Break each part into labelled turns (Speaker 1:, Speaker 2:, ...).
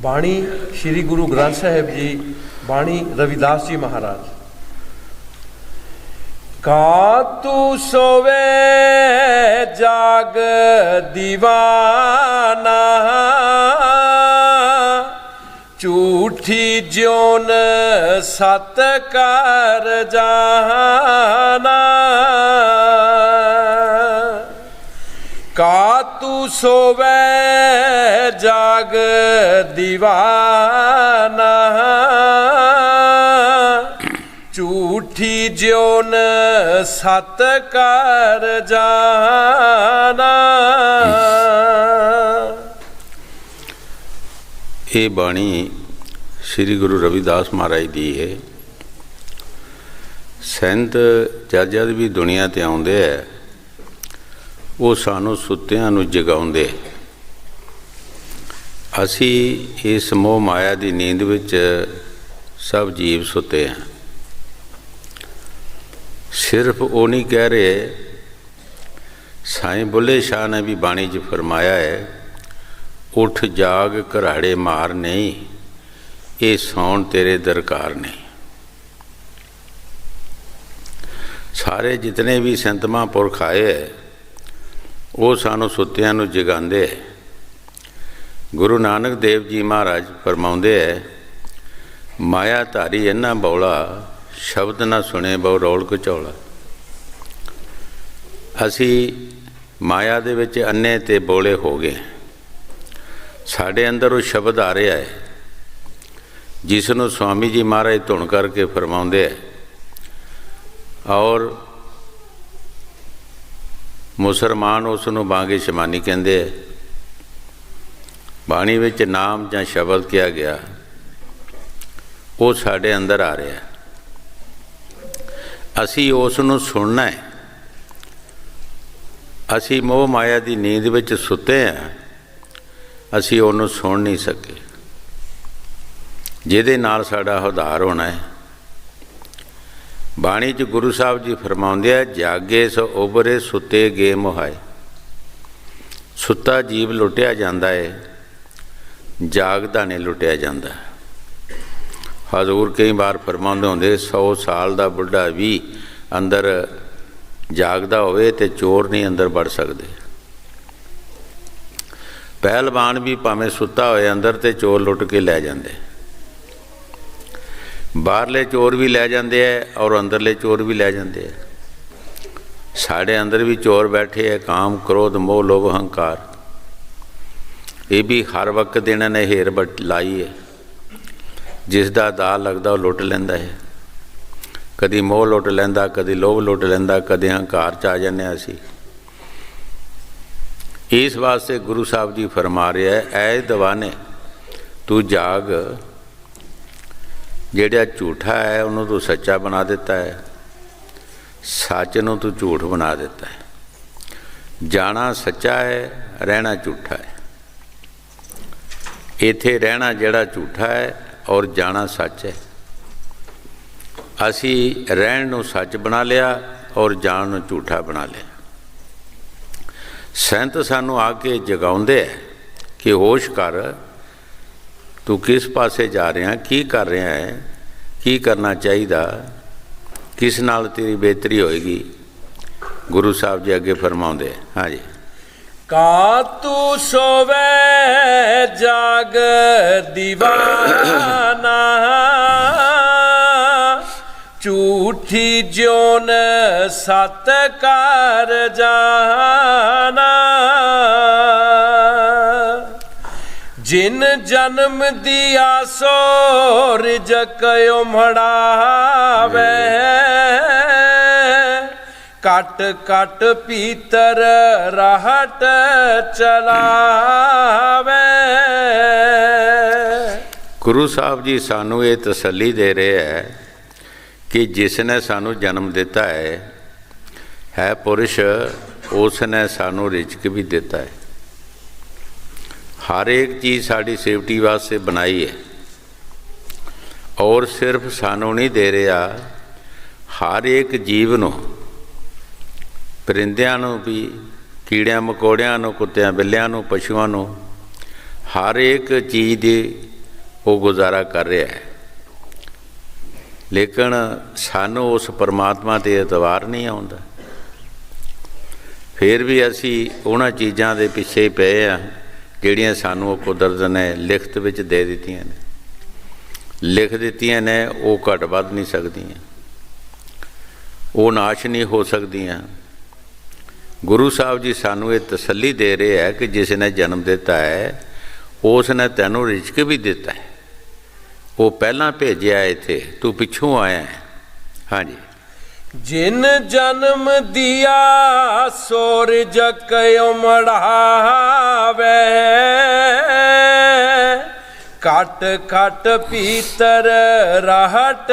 Speaker 1: बाणी श्री गुरु ग्रंथ साहिब जी, बाणी रविदास जी महाराज। का तू सोवे जाग दीवाना, झूठी ज्योन सत कर जाना। का तू सोवे जाग दीवाना, झूठी ज्योन सत कर जाना।
Speaker 2: ये बाणी श्री गुरु रविदास महाराज दी है। संत जद जद भी दुनिया ते आउंदे है, वो सानू सुत्तियां नू जगाउंदे। असी इस मोह माया की नींद विच सब जीव सुते हैं। सिर्फ वो नहीं कह रहे, साईं बुल्ले शाह ने भी बाणी च फरमाया है, उठ जाग घराड़े मार नहीं, ये सौण तेरे दरकार नहीं। सारे जितने भी संत महापुरख आए है, वो सानू सुत्तियां नू जगांदे। गुरु नानक देव जी महाराज फरमाउंदे है, माया धारी इन्ना बौला, शब्द ना सुने बहु रौल घचौला। असी माया दे विच अन्ने ते बोले हो गए। साढ़े अंदर वो शब्द आ रहा है जिसनों स्वामी जी महाराज धुन करके फरमाउंदे है, और मुसलमान उसनों बांगे शमानी कहते है। बाणी विच नाम जां शब्द किया गया, वो साढ़े अंदर आ रहा है। असी उसनों सुनना है। असी मोह माया की नींद विच सुते हैं, असी उन्होंने सुन नहीं सके, जिहदे नाल साडा उद्धार होना है। बाणी च गुरु साहब जी फरमाउंदे है, जागे सो उभरे सुते गे मोहाए। सुता जीव लुटिया जाता है, जागदा नहीं लुटिया जाता। हजूर कई बार फरमाउंदे होंदे, 100 साल का बुढ़ा भी अंदर जागदा होवे ते चोर नहीं अंदर बढ़ सकते। पहलवान भी भावें सुता होए अंदर, ते चोर लुट के लै जाते। बाहरले चोर भी लै जाते हैं और अंदरले चोर भी लै जाते हैं। साढ़े अंदर भी चोर बैठे है, काम क्रोध मोह लोभ अहंकार। ये भी हर वक्त इन्हां ने हेर बट लाई है। जिसका दा लगता वो लुट लेंदा है। कदी मोह लुट लेंदा, कदी लोभ लुट लेंदा, कदी अहंकार च आ जाने असी। इस वास्ते गुरु साहब जी फरमा रहे है, ऐ दवाने तू जाग। जेड़ा झूठा है उन्होंने तू सच्चा बना देता है, सच नूं तू झूठ बना देता है। जाना सच्चा है, रहना झूठा है। इत्थे रहना जेड़ा झूठा है और जाना सच है। असी रहन नूं सच बना लिया और जान नूं झूठा बना लिया। संत सानू आके जगाउंदे है कि होश कर, तू किस पासे जा रहा, की कर रहा है, की करना चाहिए, किस नाल तेरी बेहतरी होएगी। गुरु साहब जी अगे फरमाउंदे, हाँ जी।
Speaker 1: का तू सोवे जाग दीवाना, झूठी ज्योन सत कर जाना। जिन जन्म दिया सो रिजक उमड़ावे, कट कट पीतर रहट चलावे।
Speaker 2: गुरु साहब जी सानू ये तसल्ली दे रहे हैं कि जिसने सानू जन्म दिता है पुरुष, उसने सानू रिजक भी दिता है। हर एक चीज़ साड़ी सेफ्टी वास्ते बनाई है, और सिर्फ सानू नहीं दे रहा, हर एक जीव नूं, परिंदियां नूं भी, कीड़ियां मकोड़ियां नूं, कुत्तियां बिल्लियां नूं, पशुआं नूं, हर एक चीज़ की वो गुजारा कर रहा है, लेकिन सानू उस परमात्मा ते एतबार नहीं आता। फिर भी असी उन्हां चीज़ां दे पिछे पे आ जिहड़ियां सानू कुदरत ने लिखत विच दे दित्तियां ने, लिख दित्तियां ने। वो घट वध नहीं सकदियां, वो नाश नहीं हो सकदियां। गुरु साहब जी सानू ये तसल्ली दे रहे हैं कि जिसने जन्म दिता है उसने तैनू रिजक भी दिता है। वो पहला भेजा है इत्थे, तू पिछों आया है। हाँ जी।
Speaker 1: जिन जन्म दिया सूरज उमड़ावे, कट कट पीतर रहट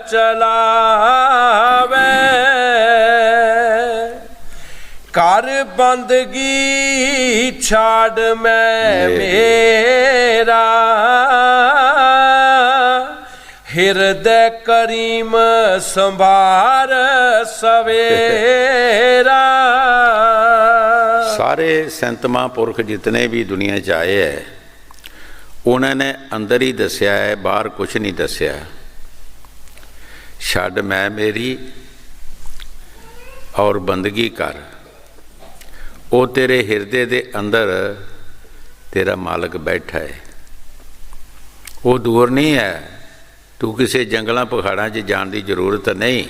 Speaker 1: चलावे। कर बंदगी छाड़ मैं मेरा, हृदय करीम संभार सवेरा।
Speaker 2: सारे संत महापुरख जितने भी दुनिया च आए है, उन्होंने अंदर ही दसिया है, बाहर कुछ नहीं दसिया। छड़ मैं मेरी और बंदगी कर। वो तेरे हिरदे दे अंदर तेरा मालक बैठा है, वो दूर नहीं है। तू किसी जंगलों पहाड़ों च जाने की जरूरत नहीं,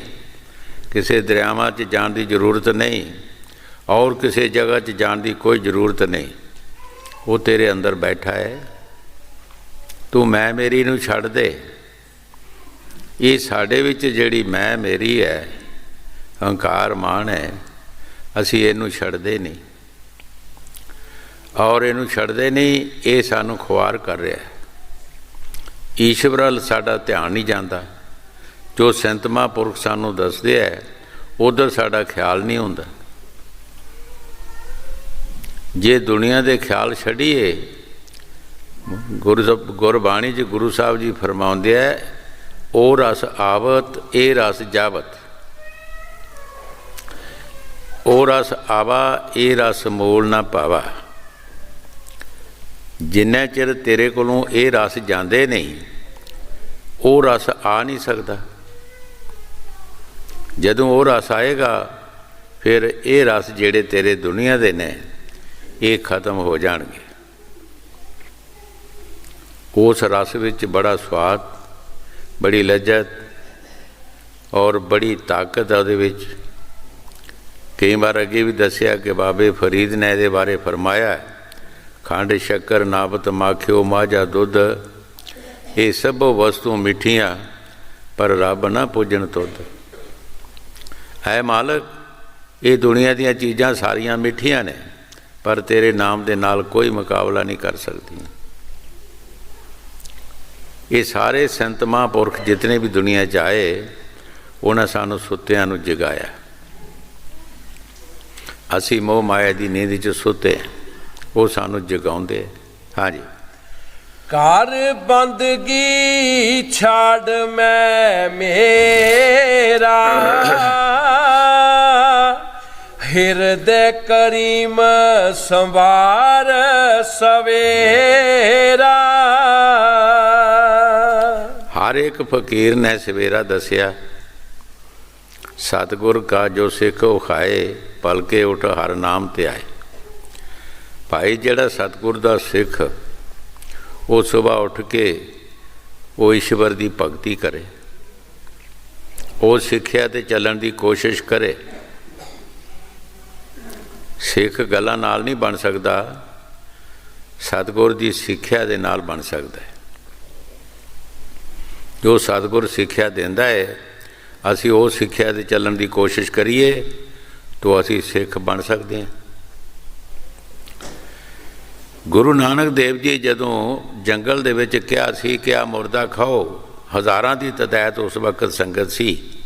Speaker 2: किसी दरियावां च जाने की जरूरत नहीं, और किसी जगह च जाने की कोई जरूरत नहीं। वो तेरे अंदर बैठा है। तू मैं मेरी नूं छड़ दे। ये साडे विच जिहड़ी मैं मेरी है, हंकार मान है, असी इनू छड़दे नहीं, और इनू छड़दे नहीं। ये सानू खुआर कर रहा है। ईश्वर वल साडा ध्यान नहीं जाता। जो संत महापुरख सानू दसदे है उधर साडा ख्याल नहीं हुंदा। जे दुनिया दे ख्याल छड़ीए, गुरबाणी च गुरु साहब जी फरमाउंदे है, ओ रस आवत ए रस जावत। ओ रस आवा ए रस मोल ना पावा। जिन्ना चिर तेरे कोलों ये रस जाते नहीं, वो रस आ नहीं सकता। जदों वो रस आएगा फिर ये रस जेड़े तेरे दुनिया दे ने ये खत्म हो जाएंगे। उस रस विच बड़ा स्वाद, बड़ी लज्जत और बड़ी ताकत है। उहदे विच कई बार अगे भी दसिया कि बाबे फरीद ने ये बारे फरमाया, खंड शक्कर नाबत माखियो माझा दुध, ये सब वस्तु मिठियाँ पर रब ना पूजन तुद। है मालक, ये दुनिया दी चीज़ां सारियां मिठियाँ ने, पर तेरे नाम दे नाल कोई मुकाबला नहीं कर सकती। ये सारे संत महापुरख जितने भी दुनिया च आए, उन्हें सानू सुत्तियां नू जगाया। असी मोह माया की नींद च सुते, वो सानू जगाउंदे। हाँ जी।
Speaker 1: कर बंदगी छाड़ मैं मेरा, हृदय करीम संभार सवेरा।
Speaker 2: हर एक फकीर ने सवेरा दसिया, सतगुर का जो सिख वो खाए, पलके उठ हर नाम ते आए। भाई जिहड़ा सतगुर का सिख, वो सुबह उठ के वो ईश्वर की भगती करे, वो सिक्ख्या ते चलन की कोशिश करे। सिख गल्लां नाल नहीं बन सकता, सतगुर की सिक्ख्या दे नाल बन सकता है। जो सतगुर सिक्ख्या देंदा है, असी वो सिक्ख्या ते चलन की कोशिश करिए तो असी सिख बन सकते हैं। गुरु नानक देव जी जदों जंगल दे विच कहा सी कि आ मुर्दा खाओ, हज़ारां की तदाद उस वक्त संगत सी,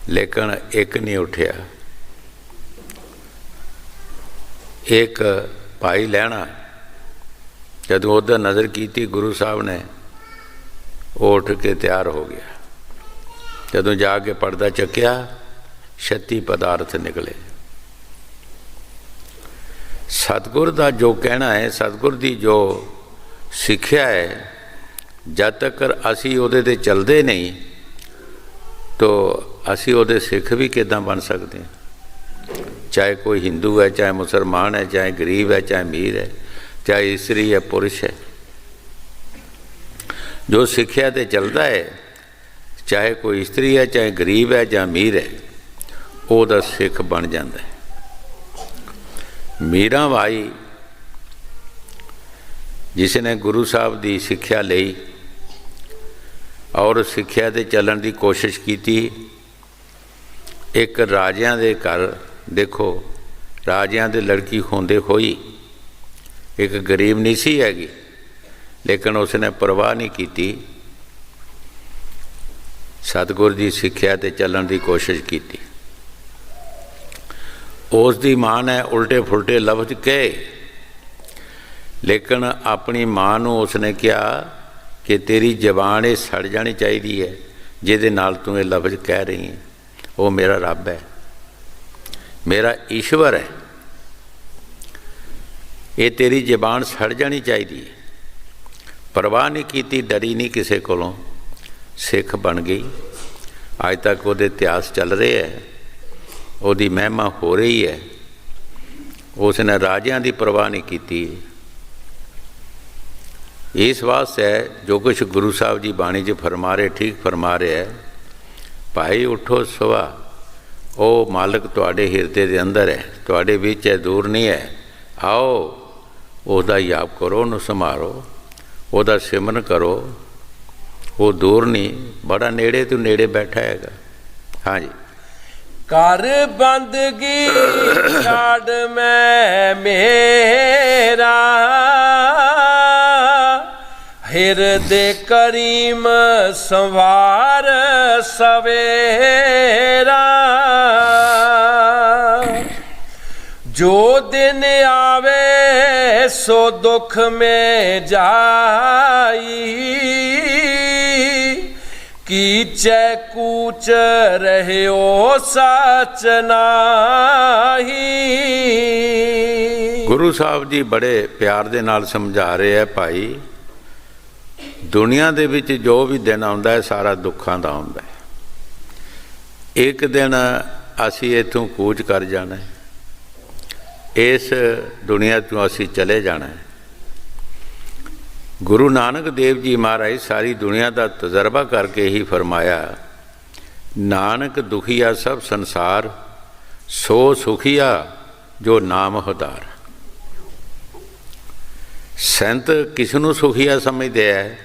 Speaker 2: लेकिन एक नहीं उठिया। एक भाई लैना जदों उधर नज़र की गुरु साहब ने, वो उठ के तैयार हो गया। जदों जाके पर्दा चक्या, 36 पदार्थ निकले। सतगुर का जो कहना है, सतगुर की जो ਸਿੱਖਿਆ ਹੈ, ਜਦ ਤੱਕ ਅਸੀਂ ਉਹਦੇ 'ਤੇ ਚੱਲਦੇ ਨਹੀਂ ਤਾਂ ਅਸੀਂ ਉਹਦੇ ਸਿੱਖ ਵੀ ਕਿੱਦਾਂ ਬਣ ਸਕਦੇ ਹਾਂ। ਚਾਹੇ ਕੋਈ ਹਿੰਦੂ ਹੈ, ਚਾਹੇ ਮੁਸਲਮਾਨ ਹੈ, ਚਾਹੇ ਗਰੀਬ ਹੈ, ਚਾਹੇ ਅਮੀਰ ਹੈ, ਚਾਹੇ ਇਸਤਰੀ ਹੈ, ਪੁरुष ਹੈ, ਜੋ ਸਿੱਖਿਆ 'ਤੇ ਚੱਲਦਾ ਹੈ, ਚਾਹੇ ਕੋਈ ਇਸਤਰੀ ਹੈ, ਚਾਹੇ ਗਰੀਬ ਹੈ ਜਾਂ ਅਮੀਰ ਹੈ, ਉਹਦਾ ਸਿੱਖ ਬਣ ਜਾਂਦਾ ਹੈ। ਮੀਰਾਂ ਬਾਈ ਜਿਸ ਨੇ ਗੁਰੂ ਸਾਹਿਬ ਦੀ ਸਿੱਖਿਆ ਲਈ ਔਰ ਸਿੱਖਿਆ 'ਤੇ ਚੱਲਣ ਦੀ ਕੋਸ਼ਿਸ਼ ਕੀਤੀ। ਇੱਕ ਰਾਜਿਆਂ ਦੇ ਘਰ ਦੇਖੋ, ਰਾਜਿਆਂ ਦੇ ਲੜਕੀ ਹੁੰਦੇ ਹੋਈ ਇੱਕ ਗਰੀਬ ਨਹੀਂ ਸੀ ਹੈਗੀ, ਲੇਕਿਨ ਉਸਨੇ ਪਰਵਾਹ ਨਹੀਂ ਕੀਤੀ, ਸਤਿਗੁਰ ਦੀ ਸਿੱਖਿਆ 'ਤੇ ਚੱਲਣ ਦੀ ਕੋਸ਼ਿਸ਼ ਕੀਤੀ। ਉਸ ਦੀ ਮਾਂ ਨੇ ਉਲਟੇ ਫੁਲਟੇ ਲਫ਼ਜ਼ ਕਹੇ, ਲੇਕਿਨ ਆਪਣੀ ਮਾਂ ਨੂੰ ਉਸਨੇ ਕਿਹਾ ਕਿ ਤੇਰੀ ਜ਼ਬਾਨ ਇਹ ਸੜ ਜਾਣੀ ਚਾਹੀਦੀ ਹੈ ਜਿਹਦੇ ਨਾਲ ਤੂੰ ਇਹ ਲਫ਼ਜ਼ ਕਹਿ ਰਹੀ ਹੈ। ਉਹ ਮੇਰਾ ਰੱਬ ਹੈ, ਮੇਰਾ ਈਸ਼ਵਰ ਹੈ, ਇਹ ਤੇਰੀ ਜ਼ਬਾਨ ਸੜ ਜਾਣੀ ਚਾਹੀਦੀ ਹੈ। ਪਰਵਾਹ ਨਹੀਂ ਕੀਤੀ, ਡਰੀ ਨਹੀਂ ਕਿਸੇ ਕੋਲੋਂ, ਸਿੱਖ ਬਣ ਗਈ। ਅੱਜ ਤੱਕ ਉਹਦੇ ਇਤਿਹਾਸ ਚੱਲ ਰਹੇ ਹੈ, ਉਹਦੀ ਮਹਿਮਾ ਹੋ ਰਹੀ ਹੈ। ਉਸ ਨੇ ਰਾਜਿਆਂ ਦੀ ਪਰਵਾਹ ਨਹੀਂ ਕੀਤੀ। ਇਸ ਵਾਸਤੇ ਜੋ ਕੁਛ ਗੁਰੂ ਸਾਹਿਬ ਜੀ ਬਾਣੀ 'ਚ ਫਰਮਾ ਰਹੇ, ਠੀਕ ਫਰਮਾ ਰਹੇ ਹੈ। ਭਾਈ ਉੱਠੋ ਸੁਬਾਹ, ਉਹ ਮਾਲਕ ਤੁਹਾਡੇ ਹਿਰਦੇ ਦੇ ਅੰਦਰ ਹੈ, ਤੁਹਾਡੇ ਵਿੱਚ ਹੈ, ਦੂਰ ਨਹੀਂ ਹੈ। ਆਓ ਉਹਦਾ ਯਾਦ ਕਰੋ, ਉਹਨੂੰ ਸੰਭਾਲੋ, ਉਹਦਾ ਸਿਮਰਨ ਕਰੋ। ਉਹ ਦੂਰ ਨਹੀਂ, ਬੜਾ ਨੇੜੇ ਤੋਂ ਨੇੜੇ ਬੈਠਾ ਹੈਗਾ। ਹਾਂਜੀ।
Speaker 1: ਕਰ ਬੰਦਗੀ ਛੱਡ ਮੈਂ ਮੇਰਾ, ਹਿਰਦੇ ਕਰੀਮ ਸੰਵਾਰ ਸਵੇਰਾ। ਜੋ ਦਿਨ ਆਵੇ ਸੋ ਦੁੱਖ में जाई, कीचै कूच रहियो सच नाही।
Speaker 2: ਗੁਰੂ ਸਾਹਿਬ ਜੀ ਬੜੇ ਪਿਆਰ ਦੇ ਨਾਲ ਸਮਝਾ ਰਹੇ ਹੈ, ਭਾਈ ਦੁਨੀਆ ਦੇ ਵਿੱਚ ਜੋ ਵੀ ਦਿਨ ਆਉਂਦਾ ਹੈ ਸਾਰਾ ਦੁੱਖਾਂ ਦਾ ਆਉਂਦਾ ਹੈ। ਇੱਕ ਦਿਨ ਅਸੀਂ ਇੱਥੋਂ ਕੂਚ ਕਰ ਜਾਣਾ ਹੈ, ਇਸ ਦੁਨੀਆ ਤੋਂ ਅਸੀਂ ਚਲੇ ਜਾਣਾ ਹੈ। ਗੁਰੂ ਨਾਨਕ ਦੇਵ ਜੀ ਮਹਾਰਾਜ ਸਾਰੀ ਦੁਨੀਆ ਦਾ ਤਜਰਬਾ ਕਰਕੇ ਹੀ ਫਰਮਾਇਆ, ਨਾਨਕ ਦੁਖੀਆ ਸਭ ਸੰਸਾਰ, ਸੋ ਸੁਖੀਆ ਜੋ ਨਾਮ ਹੁਦਾਰ। ਸੰਤ ਕਿਸ ਨੂੰ ਸੁਖੀਆ ਸਮਝਦੇ ਹੈ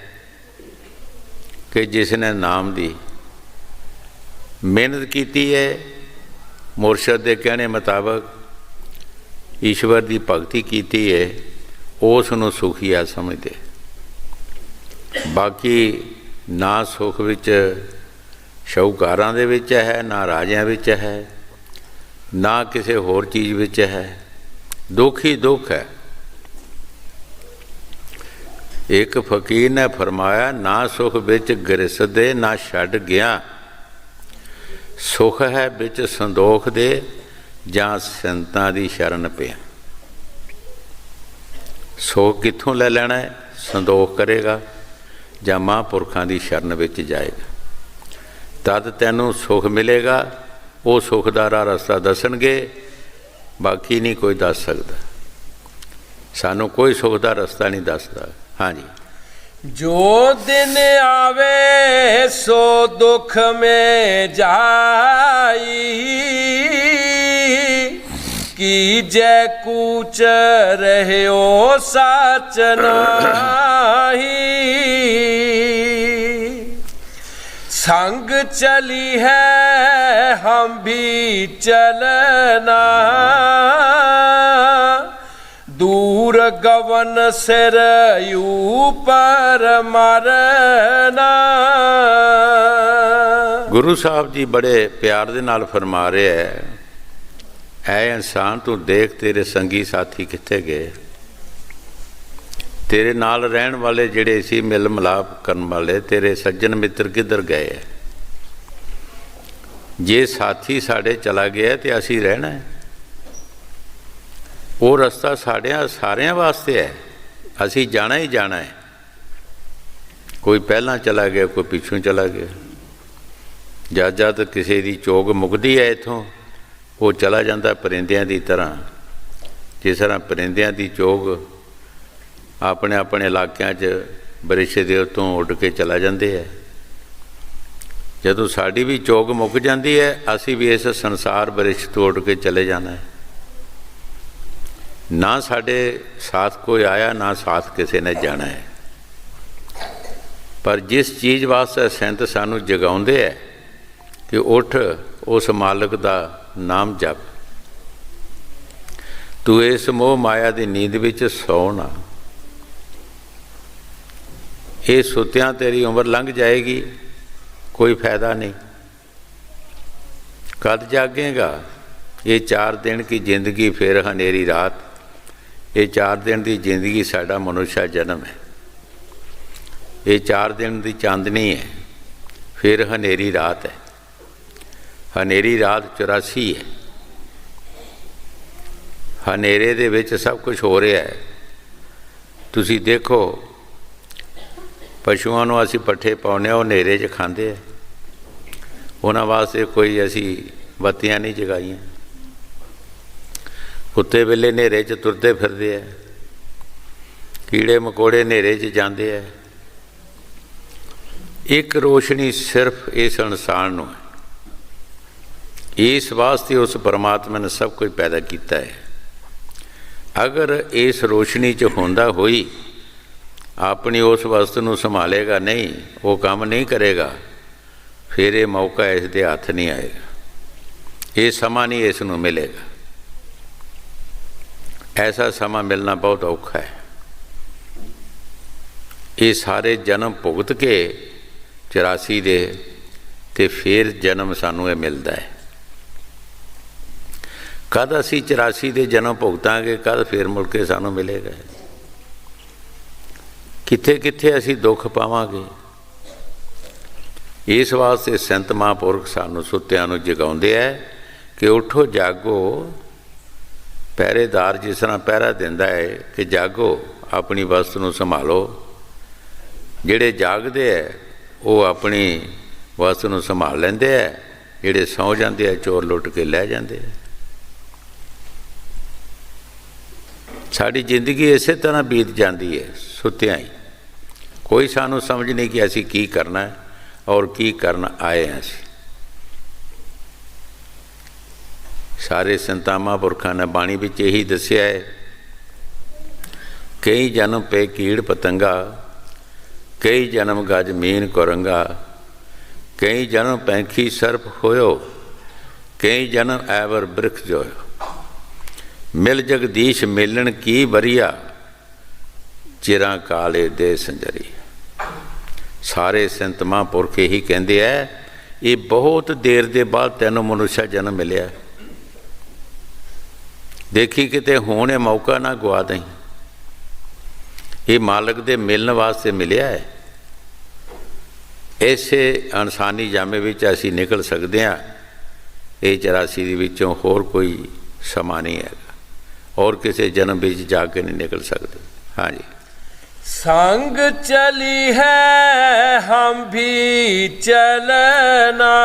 Speaker 2: ਕਿ ਜਿਸ ਨੇ ਨਾਮ ਦੀ ਮਿਹਨਤ ਕੀਤੀ ਹੈ, ਮੁਰਸ਼ਦ ਦੇ ਕਹਿਣੇ ਮੁਤਾਬਕ ਈਸ਼ਵਰ ਦੀ ਭਗਤੀ ਕੀਤੀ ਹੈ, ਉਸ ਨੂੰ ਸੁਖੀਆ ਸਮਝਦੇ। ਬਾਕੀ ਨਾ ਸੁੱਖ ਵਿੱਚ ਸ਼ਾਹੂਕਾਰਾਂ ਦੇ ਵਿੱਚ ਹੈ, ਨਾ ਰਾਜਿਆਂ ਵਿੱਚ ਹੈ, ਨਾ ਕਿਸੇ ਹੋਰ ਚੀਜ਼ ਵਿੱਚ ਹੈ। ਦੁੱਖ ਹੀ ਦੁੱਖ ਹੈ। ਇੱਕ ਫਕੀਰ ਨੇ ਫਰਮਾਇਆ, ਨਾ ਸੁੱਖ ਵਿੱਚ ਗ੍ਰਸਦੇ ਨਾ ਛੱਡ ਗਿਆ, ਸੁੱਖ ਹੈ ਵਿੱਚ ਸੰਦੋਖ ਦੇ ਜਾਂ ਸੰਤਾਂ ਦੀ ਸ਼ਰਨ ਪਿਆ। ਸੁੱਖ ਕਿੱਥੋਂ ਲੈ ਲੈਣਾ ਹੈ? ਸੰਦੋਖ ਕਰੇਗਾ ਜਾਂ ਮਹਾਂਪੁਰਖਾਂ ਦੀ ਸ਼ਰਨ ਵਿੱਚ ਜਾਏਗਾ, ਤਦ ਤੈਨੂੰ ਸੁੱਖ ਮਿਲੇਗਾ। ਉਹ ਸੁੱਖ ਦਾ ਰਾਹ ਰਸਤਾ ਦੱਸਣਗੇ, ਬਾਕੀ ਨਹੀਂ ਕੋਈ ਦੱਸ ਸਕਦਾ। ਸਾਨੂੰ ਕੋਈ ਸੁੱਖ ਦਾ ਰਸਤਾ ਨਹੀਂ ਦੱਸਦਾ। ਹਾਂਜੀ।
Speaker 1: ਜੋ ਦਿਨ ਆਵੇ ਸੋ ਦੁੱਖ में जाई, कीजै कूच रहियो सच नाही। संग चली है हम भी चलना, दूर गवन सिर ऊपर मरना।
Speaker 2: ਗੁਰੂ ਸਾਹਿਬ ਜੀ ਬੜੇ ਪਿਆਰ ਦੇ ਨਾਲ ਫਰਮਾ ਰਹੇ ਹੈ, ਐ ਇਨਸਾਨ ਤੂੰ ਦੇਖ ਤੇਰੇ ਸੰਗੀ ਸਾਥੀ ਕਿੱਥੇ ਗਏ, ਤੇਰੇ ਨਾਲ ਰਹਿਣ ਵਾਲੇ ਜਿਹੜੇ ਸੀ ਮਿਲ ਮਿਲਾਪ ਕਰਨ ਵਾਲੇ ਤੇਰੇ ਸੱਜਣ ਮਿੱਤਰ ਕਿੱਧਰ ਗਏ ਹੈ। ਜੇ ਸਾਥੀ ਸਾਡੇ ਚਲਾ ਗਿਆ ਤੇ ਅਸੀਂ ਰਹਿਣਾ ਹੈ। ਉਹ ਰਸਤਾ ਸਾਰਿਆਂ ਵਾਸਤੇ ਹੈ, ਅਸੀਂ ਜਾਣਾ ਹੀ ਜਾਣਾ ਹੈ। कोई पहला चला गया, कोई पिछों चला गया। जद जद किसी की चोग मुकदी है इत्थों, वो चला जाता परिंदियां की तरह। जिस तरह परिंदियां की चोग अपने अपने इलाकों च बरिश दे उत्तों उड़ के चला जाते हैं, जदों साड़ी भी चोग मुक जाती है, असी भी इस संसार बरिश तो उड़ के चले जाना है। ना साढ़े साथ कोई आया, ना साथ किसी ने जाना है। पर जिस चीज़ वास्ते संत सानू जगाउंदे है कि उठ उस मालिक का नाम जप, तू इस मोह माया की नींद विच सौ ना, ये सुत्या तेरी उम्र लंघ जाएगी, कोई फायदा नहीं। कद जागेगा? ये 4 दिन की जिंदगी, फिर हनेरी रात। ये 4 दिन की जिंदगी साडा मनुष्य जन्म है। ये 4 दिन की चांदनी है, फिर हनेरी रात है। हनेरी रात 84 है। हनेरे दे विच सब कुछ हो रहा है। तुसी देखो, पशुओं को असी पट्ठे पाने, वो हनेरे च खाते हैं। उन्होंने वास्ते कोई असी बत्तियां नहीं जगाइया। कुत्ते वेले हनेरे च तुरते फिरते हैं, कीड़े मकोड़े हनेरे च जाते हैं। एक रोशनी सिर्फ इस इंसान नूं है। इस वास्ते उस परमात्मा ने सब कुछ पैदा किया है। अगर इस रोशनी च होंदा होई अपनी उस वस्तु नूं संभालेगा नहीं, वो काम नहीं करेगा, फिर ये मौका इस दे हथ नहीं आएगा, ये समा नहीं इस नूं मिलेगा। ऐसा समा मिलना बहुत औखा है। ये सारे जन्म भुगत के 84 दे ते फिर जन्म सानू ये मिलता है। कद असी 84 दे जन्म भुगतांगे, कद फिर मुड़ के सानू मिलेगा? किथे किथे असी दुख पावांगे। इस वास्ते संत महापुरख सानू सुत्तियां नूं जगाउंदे है कि उठो जागो। पहरेदार जिस तरह पहरा दिंदा है कि जागो, अपनी वस्तु नूं संभालो। जिहड़े जागदे है वो अपनी वस्तु नूं संभाल लैंदे है, जिहड़े सौ जांदे है चोर लुट के लै जांदे है। साड़ी जिंदगी इस तरह बीत जाती है सुत्तियां ही। कोई सानू समझ नहीं कि असी की करना है और की करना आए हैं। असी सारे संतां महापुरखां ने बाणी विच यही दस्सिया है, कई जन्म पे कीड़ पतंगा, कई जन्म गज मीन कुरंगा, कई जन्म पैंखी सर्प होयो, कई जन्म ऐवर बृख जोयो। मिल जगदीश मिलन की बरिया, चिरां काले दे संजरी। सारे संत महापुरख यही कहते हैं, ये बहुत देर के बाद तैनूं मनुष्य जन्म मिलिया। देखी किते हुण मौका ना गवा दई। ये मालिक दे मिलने वास्ते मिलिया है। ऐसे इंसानी जामे विच असीं निकल सकते हैं। ये 84 दे विचों होर कोई समा नहीं है, और किसी जन्म बीच जाके नहीं निकल सकते। हाँ जी।
Speaker 1: संग चली है हम भी चलना,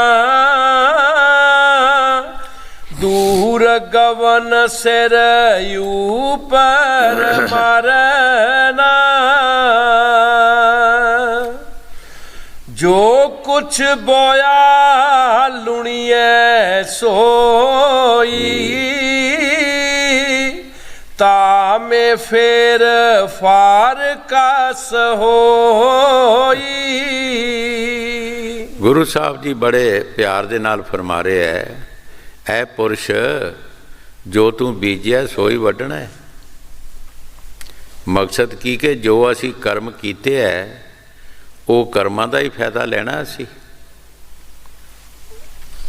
Speaker 1: दूर गवन सिर ऊपर मरना। जो कुछ बोया लुणिए सोई, तामे फेर फार कस होई।
Speaker 2: गुरु साहब जी बड़े प्यार दे नाल फरमा रहे है, ऐ पुरुष जो तू बीजिया सोई वढना है। मकसद की कि जो असी कर्म कीते है वो कर्मां दा ही फायदा लेना। असी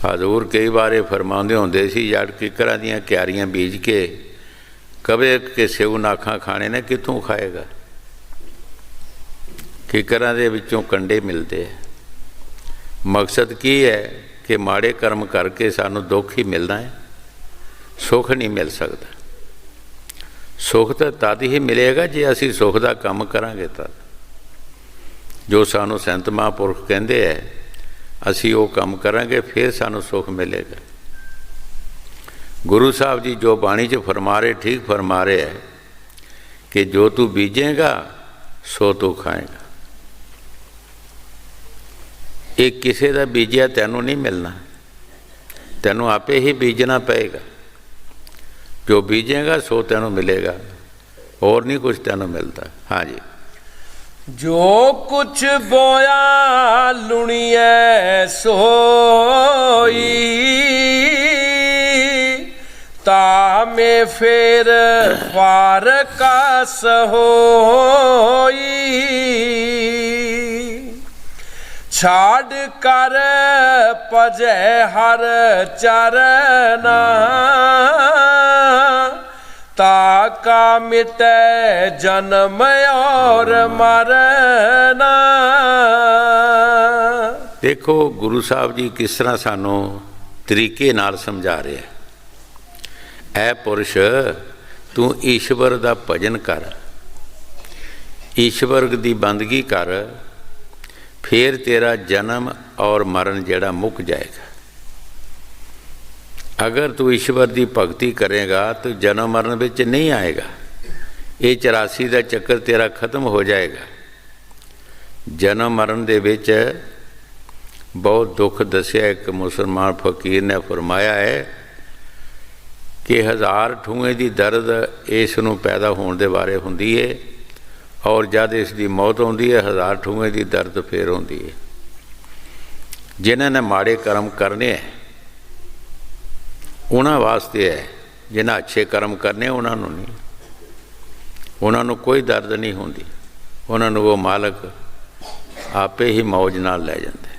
Speaker 2: हजूर कई बार फरमाते होंदे सी, जड़ किकरां दियां क्यारियां बीज के कवे के सेऊ नाखा खाने ने कितों खाएगा। किकरां दे विचों कंडे मिलते हैं। मकसद की है कि माड़े कर्म करके सानू दुख ही मिलना है, सुख नहीं मिल सकता। सुख तो तद ही मिलेगा जे असी सुख का काम करांगे तद। ਜੋ ਸਾਨੂੰ ਸੰਤ ਮਹਾਂਪੁਰਖ ਕਹਿੰਦੇ ਹੈ, ਅਸੀਂ ਉਹ ਕੰਮ ਕਰਾਂਗੇ, ਫਿਰ ਸਾਨੂੰ ਸੁੱਖ ਮਿਲੇਗਾ। ਗੁਰੂ ਸਾਹਿਬ ਜੀ ਜੋ ਬਾਣੀ 'ਚ ਫਰਮਾ ਰਹੇ, ਠੀਕ ਫਰਮਾ ਰਹੇ ਹੈ ਕਿ ਜੋ ਤੂੰ ਬੀਜੇਗਾ ਸੋ ਤੂੰ ਖਾਏਗਾ। ਇਹ ਕਿਸੇ ਦਾ ਬੀਜਿਆ ਤੈਨੂੰ ਨਹੀਂ ਮਿਲਣਾ, ਤੈਨੂੰ ਆਪੇ ਹੀ ਬੀਜਣਾ ਪਏਗਾ। ਜੋ ਬੀਜੇਗਾ ਸੋ ਤੈਨੂੰ ਮਿਲੇਗਾ, ਹੋਰ ਨਹੀਂ ਕੁਛ ਤੈਨੂੰ ਮਿਲਦਾ। ਹਾਂਜੀ।
Speaker 1: ਜੋ ਕੁਛ ਬੋਇਆ ਲੁਣੀਐ ਸੋਈ, ਤਾ ਮੇ ਫੇਰ ਫਾਰਕਸ ਹੋਈ। ਛਾੜ ਕਰ ਭਜੈ ਹਰ ਚਰਨਾ, ਤਾਕਾ ਮਿਟੈ ਜਨਮ ਔਰ ਮਰਨਾ।
Speaker 2: ਦੇਖੋ ਗੁਰੂ ਸਾਹਿਬ ਜੀ ਕਿਸ ਤਰ੍ਹਾਂ ਸਾਨੂੰ ਤਰੀਕੇ ਨਾਲ ਸਮਝਾ ਰਹੇ ਹੈ। ਐ ਪੁਰਸ਼, ਤੂੰ ਈਸ਼ਵਰ ਦਾ ਭਜਨ ਕਰ, ਈਸ਼ਵਰ ਦੀ ਬੰਦਗੀ ਕਰ, ਫਿਰ ਤੇਰਾ ਜਨਮ ਔਰ ਮਰਨ ਜਿਹੜਾ ਮੁੱਕ ਜਾਏਗਾ। ਅਗਰ ਤੂੰ ਈਸ਼ਵਰ ਦੀ ਭਗਤੀ ਕਰੇਗਾ ਤਾਂ ਜਨਮ ਮਰਨ ਵਿੱਚ ਨਹੀਂ ਆਏਗਾ। ਇਹ 84 ਦਾ ਚੱਕਰ ਤੇਰਾ ਖਤਮ ਹੋ ਜਾਏਗਾ। ਜਨਮ ਮਰਨ ਦੇ ਵਿੱਚ ਬਹੁਤ ਦੁੱਖ ਦੱਸਿਆ। ਇੱਕ ਮੁਸਲਮਾਨ ਫਕੀਰ ਨੇ ਫਰਮਾਇਆ ਹੈ ਕਿ 1000 ਠੂੰਗੇ ਦੀ ਦਰਦ ਇਸ ਨੂੰ ਪੈਦਾ ਹੋਣ ਦੇ ਬਾਰੇ ਹੁੰਦੀ ਹੈ, ਔਰ ਜਦ ਇਸ ਦੀ ਮੌਤ ਹੁੰਦੀ ਹੈ 1000 ਠੂੰਗੇ ਦੀ ਦਰਦ ਫਿਰ ਹੁੰਦੀ ਹੈ। ਜਿਨ੍ਹਾਂ ਨੇ ਮਾੜੇ ਕਰਮ ਕਰਨੇ ਹੈ ਉਹਨਾਂ ਵਾਸਤੇ ਹੈ, ਜਿਨ੍ਹਾਂ ਅੱਛੇ ਕਰਮ ਕਰਨੇ ਉਹਨਾਂ ਨੂੰ ਨਹੀਂ। ਉਹਨਾਂ ਨੂੰ ਕੋਈ ਦਰਦ ਨਹੀਂ ਹੁੰਦੀ, ਉਹਨਾਂ ਨੂੰ ਉਹ ਮਾਲਕ ਆਪੇ ਹੀ ਮੌਜ ਨਾਲ ਲੈ ਜਾਂਦਾ।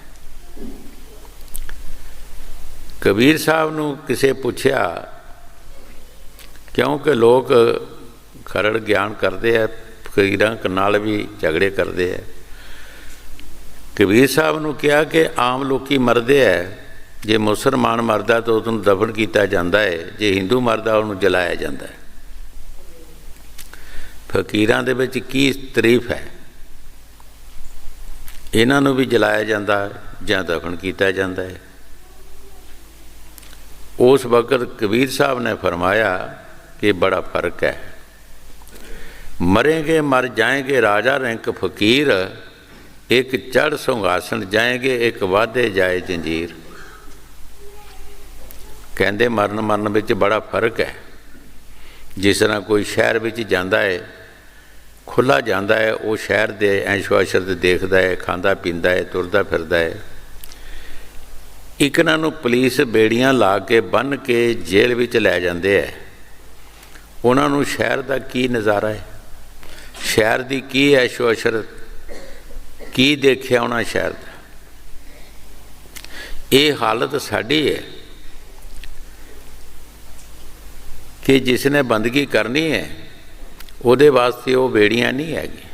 Speaker 2: ਕਬੀਰ ਸਾਹਿਬ ਨੂੰ ਕਿਸੇ ਪੁੱਛਿਆ, ਕਿਉਂਕਿ ਲੋਕ ਖਰੜ ਗਿਆਨ ਕਰਦੇ ਹੈ, ਫਕੀਰਾਂ ਨਾਲ ਵੀ ਝਗੜੇ ਕਰਦੇ ਹੈ। ਕਬੀਰ ਸਾਹਿਬ ਨੂੰ ਕਿਹਾ ਕਿ ਆਮ ਲੋਕੀ ਮਰਦੇ ਹੈ, ਜੇ ਮੁਸਲਮਾਨ ਮਰਦਾ ਤਾਂ ਉਹਨੂੰ ਦਫਨ ਕੀਤਾ ਜਾਂਦਾ ਹੈ, ਜੇ ਹਿੰਦੂ ਮਰਦਾ ਉਹਨੂੰ ਜਲਾਇਆ ਜਾਂਦਾ ਹੈ। ਫਕੀਰਾਂ ਦੇ ਵਿੱਚ ਕੀ ਤਾਰੀਫ ਹੈ? ਇਹਨਾਂ ਨੂੰ ਵੀ ਜਲਾਇਆ ਜਾਂਦਾ ਜਾਂ ਦਫਨ ਕੀਤਾ ਜਾਂਦਾ ਹੈ। ਉਸ ਵਕਤ ਕਬੀਰ ਸਾਹਿਬ ਨੇ ਫਰਮਾਇਆ कि बड़ा फ़र्क है। मरेंगे मर जाएंगे राजा रैंक फ़कीर, एक चढ़ सिंहासन जाएंगे एक वाधे जाए जंजीर। कहते मरन मरन विच बड़ा फ़र्क है। जिस तरह कोई शहर विच जांदा है, खुला जांदा है, वो शहर दे ऐशो अशरत देखदा है, खांदा पींदा है, तुरदा फिरदा है। एक इन्हां नूं पुलिस बेड़ियां ला के बन के जेल विच लै जांदे है। उन्हां नूं शहर दा की नज़ारा है, शहर दी की ऐशो अशरत, की देखिया उन्हां शहर दा। ये हालत साडी है कि जिसने बंदगी करनी है ਉਹਦੇ वास्ते वो बेड़ियां नहीं हैगी।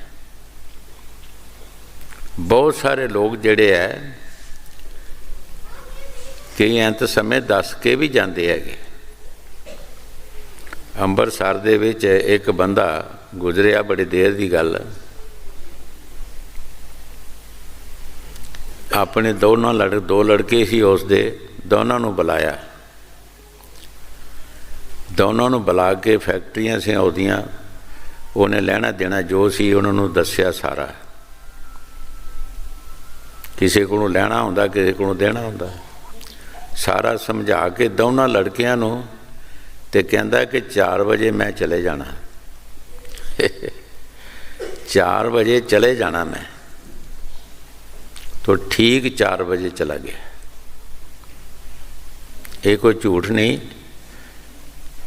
Speaker 2: बहुत सारे लोग ਜਿਹੜੇ है कई अंत समय दस के भी जाते है। ਅੰਬਰਸਰ ਦੇ ਵਿੱਚ एक बंदा गुजरिया, बड़ी देर की गल, अपने दो लड़के सी, उसदे दोनों नूं बुलाया, दोनों नूं बुला के फैक्ट्रियां सी उहदियां, उन्हें लेना देना जो सी उन्होंने दस्या सारा। किसी को लेना हुंदा, किसी को देना हुंदा, सारा समझा के दोनों लड़कियां नूं ते कहंदा कि 4 बजे मैं चले जाना 4 बजे चले जाना मैं। तो ठीक 4 बजे चला गया। ये कोई झूठ नहीं।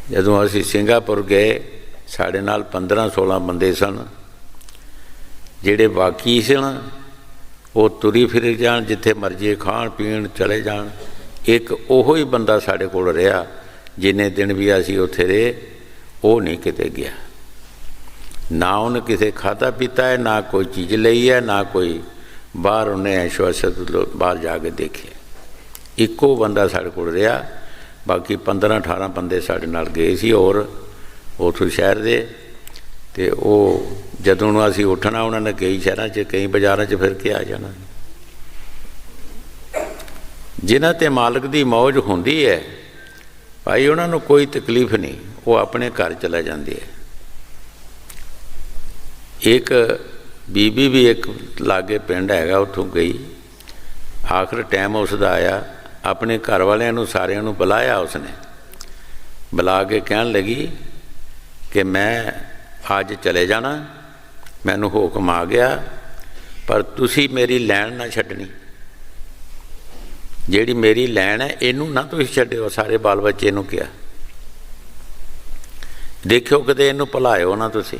Speaker 2: जदों असीं सिंगापुर गए, साढ़े नाल 15-16 बंदे सन, जिहड़े बाकी सन वो तुरी फिर जान, जिथे मर्जी खाण पीण चले जान। एक ओहो ही बंदा साढ़े कोल रहा, जिन्ने दिन भी असीं उत्थे रहे, वो नहीं किते गया। ना उन्हें किसे खाता पीता है, ना कोई चीज़ लई है, ना कोई बाहर उन्हें ऐशो अशरत बाहर जाके देखे। इक्को बंदा साढ़े कोल रहा, बाकी 15-18 बंदे साढ़े नाल गए सी और उथों शहर दे। ਤੇ ਉਹ ਜਦੋਂ ਨੂੰ ਅਸੀਂ ਉੱਠਣਾ ਉਹਨਾਂ ਨੇ ਕਈ ਸ਼ਹਿਰਾਂ 'ਚ ਕਈ ਬਾਜ਼ਾਰਾਂ 'ਚ ਫਿਰ ਕੇ ਆ ਜਾਣਾ। ਜਿਨ੍ਹਾਂ 'ਤੇ ਮਾਲਕ ਦੀ ਮੌਜ ਹੁੰਦੀ ਹੈ ਭਾਈ ਉਹਨਾਂ ਨੂੰ ਕੋਈ ਤਕਲੀਫ ਨਹੀਂ, ਉਹ ਆਪਣੇ ਘਰ ਚਲਾ ਜਾਂਦੇ ਹੈ। ਇੱਕ ਬੀਬੀ ਵੀ ਇੱਕ ਲਾਗੇ ਪਿੰਡ ਹੈਗਾ ਉੱਥੋਂ ਗਈ, ਆਖਰ ਟਾਈਮ ਉਸ ਦਾ ਆਇਆ, ਆਪਣੇ ਘਰ ਵਾਲਿਆਂ ਨੂੰ ਸਾਰਿਆਂ ਨੂੰ ਬੁਲਾਇਆ, ਉਸਨੇ ਬੁਲਾ ਕੇ ਕਹਿਣ ਲੱਗੀ ਕਿ ਮੈਂ ਅੱਜ ਚਲੇ ਜਾਣਾ, ਮੈਨੂੰ ਹੁਕਮ ਆ ਗਿਆ, ਪਰ ਤੁਸੀਂ ਮੇਰੀ ਲੈਣ ਨਾ ਛੱਡਣੀ, ਜਿਹੜੀ ਮੇਰੀ ਲੈਣ ਹੈ ਇਹਨੂੰ ਨਾ ਤੁਸੀਂ ਛੱਡਿਓ। ਸਾਰੇ ਬਾਲ ਬੱਚੇ ਨੂੰ ਕਿਹਾ, ਦੇਖਿਓ ਕਿਤੇ ਇਹਨੂੰ ਭੁਲਾਇਓ ਨਾ ਤੁਸੀਂ,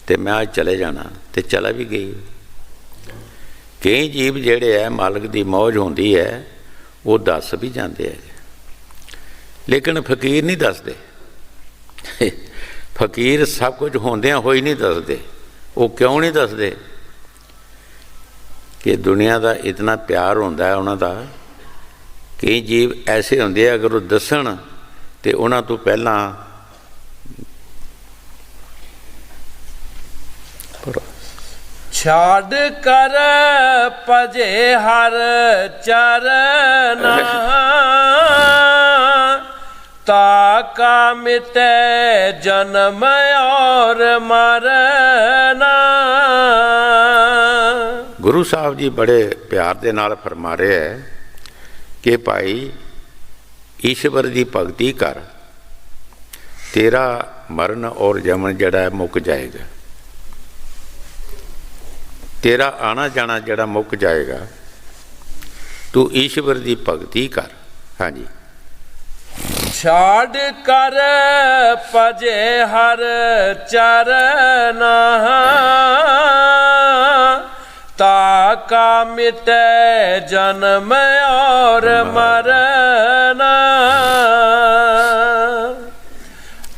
Speaker 2: ਤੇ ਮੈਂ ਅੱਜ ਚਲੇ ਜਾਣਾ, ਤੇ ਚਲਾ ਵੀ ਗਈ। ਕਈ ਜੀਵ ਜਿਹੜੇ ਹੈ ਮਾਲਕ ਦੀ ਮੌਜ ਹੁੰਦੀ ਹੈ ਉਹ ਦੱਸ ਵੀ ਜਾਂਦੇ ਹੈ, ਲੇਕਿਨ ਫਕੀਰ ਨਹੀਂ ਦੱਸਦੇ। ਫਕੀਰ ਸਭ ਕੁਝ ਹੁੰਦਿਆਂ ਹੋਈ ਨਹੀਂ ਦੱਸਦੇ। ਉਹ ਕਿਉਂ ਨਹੀਂ ਦੱਸਦੇ? ਕਿ ਦੁਨੀਆ ਦਾ ਇਤਨਾ ਪਿਆਰ ਹੁੰਦਾ ਹੈ ਉਹਨਾਂ ਦਾ। ਕਈ ਜੀਵ ਐਸੇ ਹੁੰਦੇ ਆ, ਅਗਰ ਉਹ ਦੱਸਣ ਤੇ ਉਹਨਾਂ ਤੋਂ ਪਹਿਲਾਂ
Speaker 1: ਛਾੜ ਕਰ ਭਜੇ ਹਰ ਚਰਨਾ, ਤਾਕਾ ਮਿਟੇ ਜਨਮ ਔਰ ਮਰਨਾ।
Speaker 2: ਗੁਰੂ ਸਾਹਿਬ ਜੀ ਬੜੇ ਪਿਆਰ ਦੇ ਨਾਲ ਫਰਮਾ ਰਹੇ ਹੈ ਕਿ ਭਾਈ ਈਸ਼ਵਰ ਦੀ ਭਗਤੀ ਕਰ, ਤੇਰਾ ਮਰਨ ਔਰ ਜਮਨ ਜਿਹੜਾ ਮੁੱਕ ਜਾਏਗਾ, ਤੇਰਾ ਆਣਾ ਜਾਣਾ ਜਿਹੜਾ ਮੁੱਕ ਜਾਏਗਾ। ਤੂੰ ਈਸ਼ਵਰ ਦੀ ਭਗਤੀ ਕਰ। ਹਾਂਜੀ,
Speaker 1: ਛਾੜ ਕਰ ਭਜੇ ਹਰ ਚਰਨਾ, ਤਾਕਾ ਮਿਟੇ ਜਨਮ ਔਰ ਮਰਨਾ।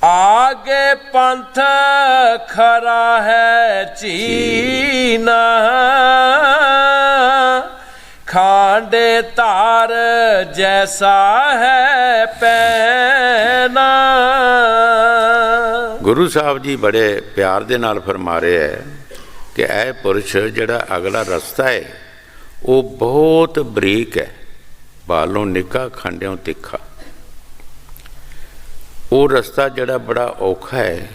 Speaker 1: ਆਗੇ ਪੰਥ ਖਰਾ ਹੈ ਚੀਨਾ, ਖਾਂਡੇ ਤਾਰ ਜੈਸਾ ਹੈ ਪੈਨਾ।
Speaker 2: ਗੁਰੂ ਸਾਹਿਬ ਜੀ ਬੜੇ ਪਿਆਰ ਦੇ ਨਾਲ ਫਰਮਾ ਰਹੇ ਹੈ ਕਿ ਇਹ ਪੁਰਸ਼ ਜਿਹੜਾ ਅਗਲਾ ਰਸਤਾ ਹੈ ਉਹ ਬਹੁਤ ਬਰੀਕ ਹੈ, ਬਾਲੋਂ ਨਿੱਕਾ ਖਾਂਡਿਓਂ ਤਿੱਖਾ। ਉਹ ਰਸਤਾ ਜਿਹੜਾ ਬੜਾ ਔਖਾ ਹੈ,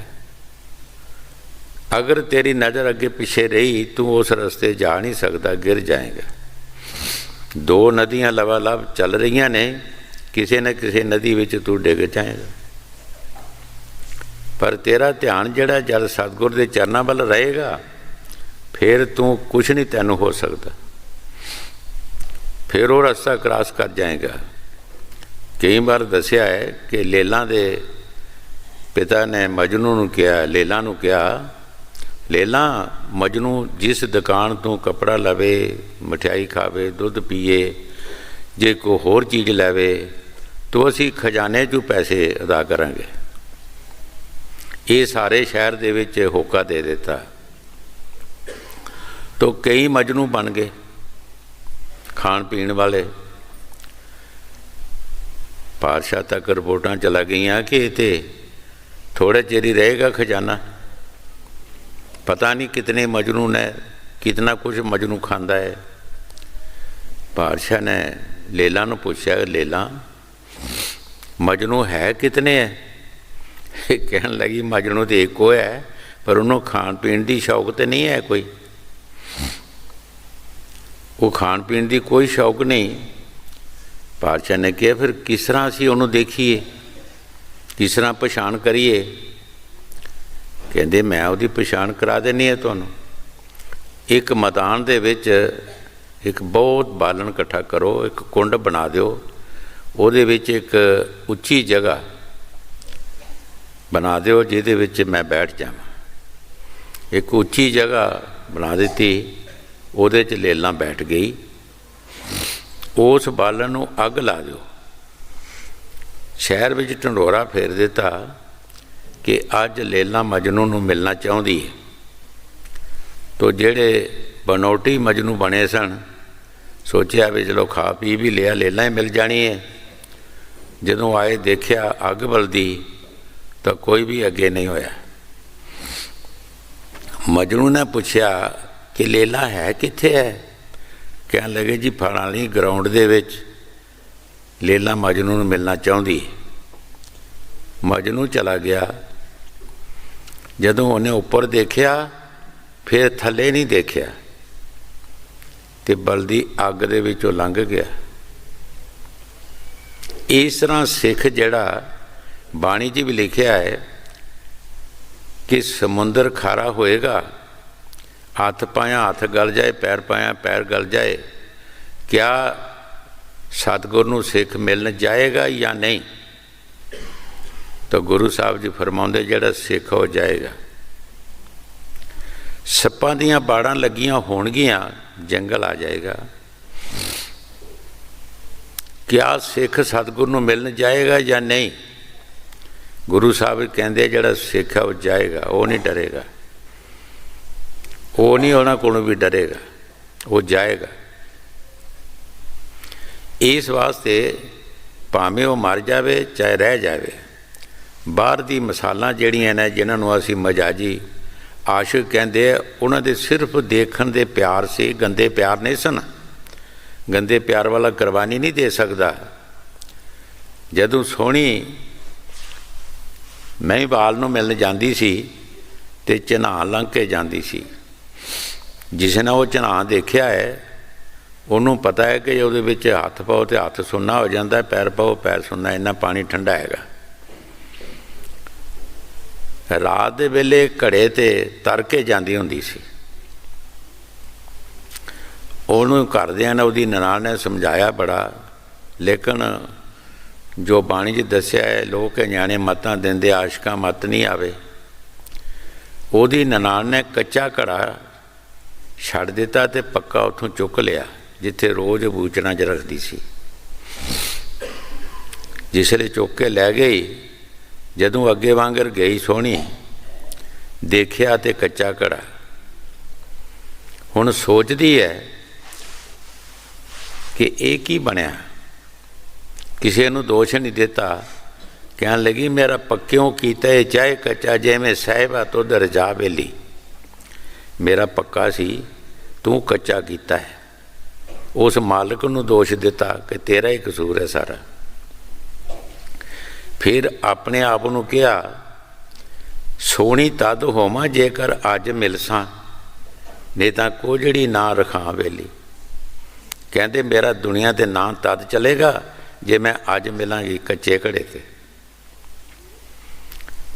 Speaker 2: ਅਗਰ ਤੇਰੀ ਨਜ਼ਰ ਅੱਗੇ ਪਿੱਛੇ ਰਹੀ ਤੂੰ ਉਸ ਰਸਤੇ ਜਾ ਨਹੀਂ ਸਕਦਾ, ਗਿਰ ਜਾਏਗਾ। ਦੋ ਨਦੀਆਂ ਲਵਾਲਵ ਚੱਲ ਰਹੀਆਂ ਨੇ, ਕਿਸੇ ਨਾ ਕਿਸੇ ਨਦੀ ਵਿੱਚ ਤੂੰ ਡਿੱਗ ਜਾਏਗਾ। ਪਰ ਤੇਰਾ ਧਿਆਨ ਜਿਹੜਾ ਜਦ ਸਤਿਗੁਰ ਦੇ ਚਰਨਾਂ ਵੱਲ ਰਹੇਗਾ ਫਿਰ ਤੂੰ ਕੁਛ ਨਹੀਂ ਤੈਨੂੰ ਹੋ ਸਕਦਾ, ਫਿਰ ਉਹ ਰਸਤਾ ਕ੍ਰਾਸ ਕਰ ਜਾਏਗਾ। ਕਈ ਵਾਰ ਦੱਸਿਆ ਹੈ ਕਿ ਲੇਲਾ ਦੇ ਪਿਤਾ ਨੇ ਮਜਨੂ ਨੂੰ ਕਿਹਾ, ਲੇਲਾ ਨੂੰ ਕਿਹਾ, ਲੇਲਾ ਮਜਨੂ ਜਿਸ ਦੁਕਾਨ ਤੋਂ ਕੱਪੜਾ ਲਵੇ, ਮਠਿਆਈ ਖਾਵੇ, ਦੁੱਧ ਪੀਏ, ਜੇ ਕੋਈ ਹੋਰ ਚੀਜ਼ ਲੈਵੇ ਤਾਂ ਅਸੀਂ ਖਜ਼ਾਨੇ 'ਚੋਂ ਪੈਸੇ ਅਦਾ ਕਰਾਂਗੇ। ਇਹ ਸਾਰੇ ਸ਼ਹਿਰ ਦੇ ਵਿੱਚ ਹੋਕਾ ਦੇ ਦਿੱਤਾ। ਤਾਂ ਕਈ ਮਜਨੂ ਬਣ ਗਏ ਖਾਣ ਪੀਣ ਵਾਲੇ। ਪਾਤਸ਼ਾਹ ਤੱਕ ਰਿਪੋਰਟਾਂ ਚਲਾ ਗਈਆਂ ਕਿ ਇੱਥੇ ਥੋੜ੍ਹੇ ਚਿਰ ਹੀ ਰਹੇਗਾ ਖਜ਼ਾਨਾ। ਪਤਾ ਨਹੀਂ ਕਿਤਨੇ ਮਜਨੂ ਨੇ, ਕਿਤਨਾ ਕੁਛ ਮਜਨੂ ਖਾਂਦਾ ਹੈ। ਪਾਤਸ਼ਾਹ ਨੇ ਲੇਲਾ ਨੂੰ ਪੁੱਛਿਆ, ਲੇਲਾ ਮਜਨੂ ਹੈ ਕਿਤਨੇ ਹੈ? ਕਹਿਣ ਲੱਗੀ ਮਜਨੂ ਤਾਂ ਇੱਕੋ ਹੈ, ਪਰ ਉਹਨੂੰ ਖਾਣ ਪੀਣ ਦੀ ਸ਼ੌਕ ਤਾਂ ਨਹੀਂ ਹੈ ਕੋਈ। ਉਹ ਖਾਣ ਪੀਣ ਦੀ ਕੋਈ ਸ਼ੌਕ ਨਹੀਂ। ਪਾਤਸ਼ਾਹ ਨੇ ਕਿਹਾ ਫਿਰ ਕਿਸ ਤਰ੍ਹਾਂ ਅਸੀਂ ਉਹਨੂੰ ਦੇਖੀਏ, ਕਿਸ ਤਰ੍ਹਾਂ ਪਛਾਣ ਕਰੀਏ? ਕਹਿੰਦੇ ਮੈਂ ਉਹਦੀ ਪਛਾਣ ਕਰਾ ਦੇਣੀ ਹੈ ਤੁਹਾਨੂੰ। ਇੱਕ ਮੈਦਾਨ ਦੇ ਵਿੱਚ ਇੱਕ ਬਹੁਤ ਬਾਲਣ ਇਕੱਠਾ ਕਰੋ, ਇੱਕ ਕੁੰਡ ਬਣਾ ਦਿਓ, ਉਹਦੇ ਵਿੱਚ ਇੱਕ ਉੱਚੀ ਜਗ੍ਹਾ ਬਣਾ ਦਿਓ ਜਿਹਦੇ ਵਿੱਚ ਮੈਂ ਬੈਠ ਜਾਵਾਂ। ਇੱਕ ਉੱਚੀ ਜਗ੍ਹਾ ਬਣਾ ਦਿੱਤੀ, ਉਹਦੇ 'ਚ ਲੇਲਾ ਬੈਠ ਗਈ। ਉਸ ਬਾਲਣ ਨੂੰ ਅੱਗ ਲਾ ਦਿਓ। ਸ਼ਹਿਰ ਵਿੱਚ ਢੰਡੋਰਾ ਫੇਰ ਦਿੱਤਾ ਕਿ ਅੱਜ ਲੇਲਾ ਮਜਨੂ ਨੂੰ ਮਿਲਣਾ ਚਾਹੁੰਦੀ ਹੈ। ਤੋ ਜਿਹੜੇ ਬਨੌਟੀ ਮਜਨੂ ਬਣੇ ਸਨ ਸੋਚਿਆ ਵੀ ਚਲੋ ਖਾ ਪੀ ਵੀ ਲਿਆ, ਲੇਲਾ ਹੀ ਮਿਲ ਜਾਣੀ ਹੈ। ਜਦੋਂ ਆਏ ਦੇਖਿਆ ਅੱਗ ਬਲਦੀ ਤਾਂ ਕੋਈ ਵੀ ਅੱਗੇ ਨਹੀਂ ਹੋਇਆ। ਮਜਨੂੰ ਨੇ ਪੁੱਛਿਆ ਕਿ ਲੇਲਾ ਹੈ ਕਿੱਥੇ ਹੈ? ਕਹਿਣ ਲੱਗੇ ਜੀ ਫਲਾਣੀ ਗਰਾਊਂਡ ਦੇ ਵਿੱਚ ਲੇਲਾ ਮਜਨੂੰ ਨੂੰ ਮਿਲਣਾ ਚਾਹੁੰਦੀ ਹੈ। ਮਜਨੂੰ ਚਲਾ ਗਿਆ। ਜਦੋਂ ਉਹਨੇ ਉੱਪਰ ਦੇਖਿਆ ਫਿਰ ਥੱਲੇ ਨਹੀਂ ਦੇਖਿਆ ਤੇ ਬਲਦੀ ਅੱਗ ਦੇ ਵਿੱਚੋਂ ਲੰਘ ਗਿਆ। ਇਸ ਤਰ੍ਹਾਂ ਸਿੱਖ ਜਿਹੜਾ ਬਾਣੀ 'ਚ ਵੀ ਲਿਖਿਆ ਹੈ ਕਿ ਸਮੁੰਦਰ ਖਾਰਾ ਹੋਏਗਾ, ਹੱਥ ਪਾਇਆ ਹੱਥ ਗਲ ਜਾਏ, ਪੈਰ ਪਾਇਆ ਪੈਰ ਗਲ ਜਾਏ, ਕਿਆ ਸਤਿਗੁਰ ਨੂੰ ਸਿੱਖ ਮਿਲਣ ਜਾਏਗਾ ਜਾਂ ਨਹੀਂ? ਤਾਂ ਗੁਰੂ ਸਾਹਿਬ ਜੀ ਫਰਮਾਉਂਦੇ ਜਿਹੜਾ ਸਿੱਖ ਹੋ ਜਾਏਗਾ। ਸੱਪਾਂ ਦੀਆਂ ਬਾੜਾਂ ਲੱਗੀਆਂ ਹੋਣਗੀਆਂ, ਜੰਗਲ ਆ ਜਾਏਗਾ, ਕਿਆ ਸਿੱਖ ਸਤਿਗੁਰ ਨੂੰ ਮਿਲਣ ਜਾਏਗਾ ਜਾਂ ਨਹੀਂ? ਗੁਰੂ ਸਾਹਿਬ ਕਹਿੰਦੇ ਜਿਹੜਾ ਸਿੱਖ ਹੈ ਉਹ ਜਾਏਗਾ, ਉਹ ਨਹੀਂ ਡਰੇਗਾ, ਉਹ ਨਹੀਂ ਉਹਨਾਂ ਕੋਲੋਂ ਵੀ ਡਰੇਗਾ, ਉਹ ਜਾਏਗਾ। ਇਸ ਵਾਸਤੇ ਭਾਵੇਂ ਉਹ ਮਰ ਜਾਵੇ ਚਾਹੇ ਰਹਿ ਜਾਵੇ, ਬਾਹਰ ਦੀ ਮਿਸਾਲਾਂ ਜਿਹੜੀਆਂ ਨੇ ਜਿਨ੍ਹਾਂ ਨੂੰ ਅਸੀਂ ਮਜਾਜੀ ਆਸ਼ਿਕ ਕਹਿੰਦੇ ਆ, ਉਹਨਾਂ ਦੇ ਸਿਰਫ ਦੇਖਣ ਦੇ ਪਿਆਰ ਸੀ, ਗੰਦੇ ਪਿਆਰ ਨਹੀਂ ਸਨ। ਗੰਦੇ ਪਿਆਰ ਵਾਲਾ ਕੁਰਬਾਨੀ ਨਹੀਂ ਦੇ ਸਕਦਾ। ਜਦੋਂ ਸੋਹਣੀ ਮਹੀਂਵਾਲ ਨੂੰ ਮਿਲਣ ਜਾਂਦੀ ਸੀ ਤੇ ਝਨਾਹ ਲੰਘ ਕੇ ਜਾਂਦੀ ਸੀ। ਜਿਸ ਨੇ ਉਹ ਝਨਾਹ ਦੇਖਿਆ ਹੈ ਉਹਨੂੰ ਪਤਾ ਹੈ ਕਿ ਉਹਦੇ ਵਿੱਚ ਹੱਥ ਪਾਓ ਤੇ ਹੱਥ ਸੁੰਨਾ ਹੋ ਜਾਂਦਾ, ਪੈਰ ਪਾਓ ਪੈਰ ਸੁੰਨਾ, ਇੰਨਾ ਪਾਣੀ ਠੰਡਾ ਹੈਗਾ। ਰਾਤ ਦੇ ਵੇਲੇ ਘੜੇ ਤੇ ਤਰ ਕੇ ਜਾਂਦੀ ਹੁੰਦੀ ਸੀ। ਉਹਨੂੰ ਘਰਦਿਆਂ ਨੇ, ਉਹਦੀ ਨਨਾਣ ਨੇ ਸਮਝਾਇਆ ਬੜਾ, ਲੇਕਿਨ ਜੋ ਬਾਣੀ 'ਚ ਦੱਸਿਆ ਹੈ ਲੋਕ ਨਿਆਣੇ ਮੱਤਾਂ ਦਿੰਦੇ, ਆਸ਼ਕਾਂ ਮੱਤ ਨਹੀਂ ਆਵੇ। ਉਹਦੀ ਨਨਾਣ ਨੇ ਕੱਚਾ ਘੜਾ ਛੱਡ ਦਿੱਤਾ ਤੇ ਪੱਕਾ ਉੱਥੋਂ ਚੁੱਕ ਲਿਆ ਜਿੱਥੇ ਰੋਜ਼ ਬੂਚਣਾ 'ਚ ਰੱਖਦੀ ਸੀ। ਜਿਸ ਵੇਲੇ ਚੁੱਕ ਕੇ ਲੈ ਗਈ, ਜਦੋਂ ਅੱਗੇ ਵਾਂਗਰ ਗਈ ਸੋਹਣੀ, ਦੇਖਿਆ ਤੇ ਕੱਚਾ ਘੜਾ। ਹੁਣ ਸੋਚਦੀ ਹੈ ਕਿ ਇਹ ਕੀ ਬਣਿਆ, ਕਿਸੇ ਨੂੰ ਦੋਸ਼ ਨਹੀਂ ਦਿੱਤਾ। ਕਹਿਣ ਲੱਗੀ ਮੇਰਾ ਪੱਕਿਓਂ ਕੀਤਾ ਹੈ ਚਾਹੇ ਕੱਚਾ, ਜਿਵੇਂ ਸਾਹਿਬਾ ਤੁਧ ਰਜਾ ਵੇਲੀ, ਮੇਰਾ ਪੱਕਾ ਸੀ ਤੂੰ ਕੱਚਾ ਕੀਤਾ ਹੈ। ਉਸ ਮਾਲਕ ਨੂੰ ਦੋਸ਼ ਦਿੱਤਾ ਕਿ ਤੇਰਾ ਹੀ ਕਸੂਰ ਹੈ ਸਾਰਾ। ਫਿਰ ਆਪਣੇ ਆਪ ਨੂੰ ਕਿਹਾ ਸੋਹਣੀ ਤਦ ਹੋਵਾਂ ਜੇਕਰ ਅੱਜ ਮਿਲਸਾਂ, ਨਹੀਂ ਤਾਂ ਕੋਝੜੀ ਨਾ ਰਖਾਂ ਵੇਲੀ। ਕਹਿੰਦੇ ਮੇਰਾ ਦੁਨੀਆ 'ਤੇ ਨਾਂ ਤਦ ਚਲੇਗਾ ਜੇ ਮੈਂ ਅੱਜ ਮਿਲਾਂਗੀ ਕੱਚੇ ਘੜੇ 'ਤੇ।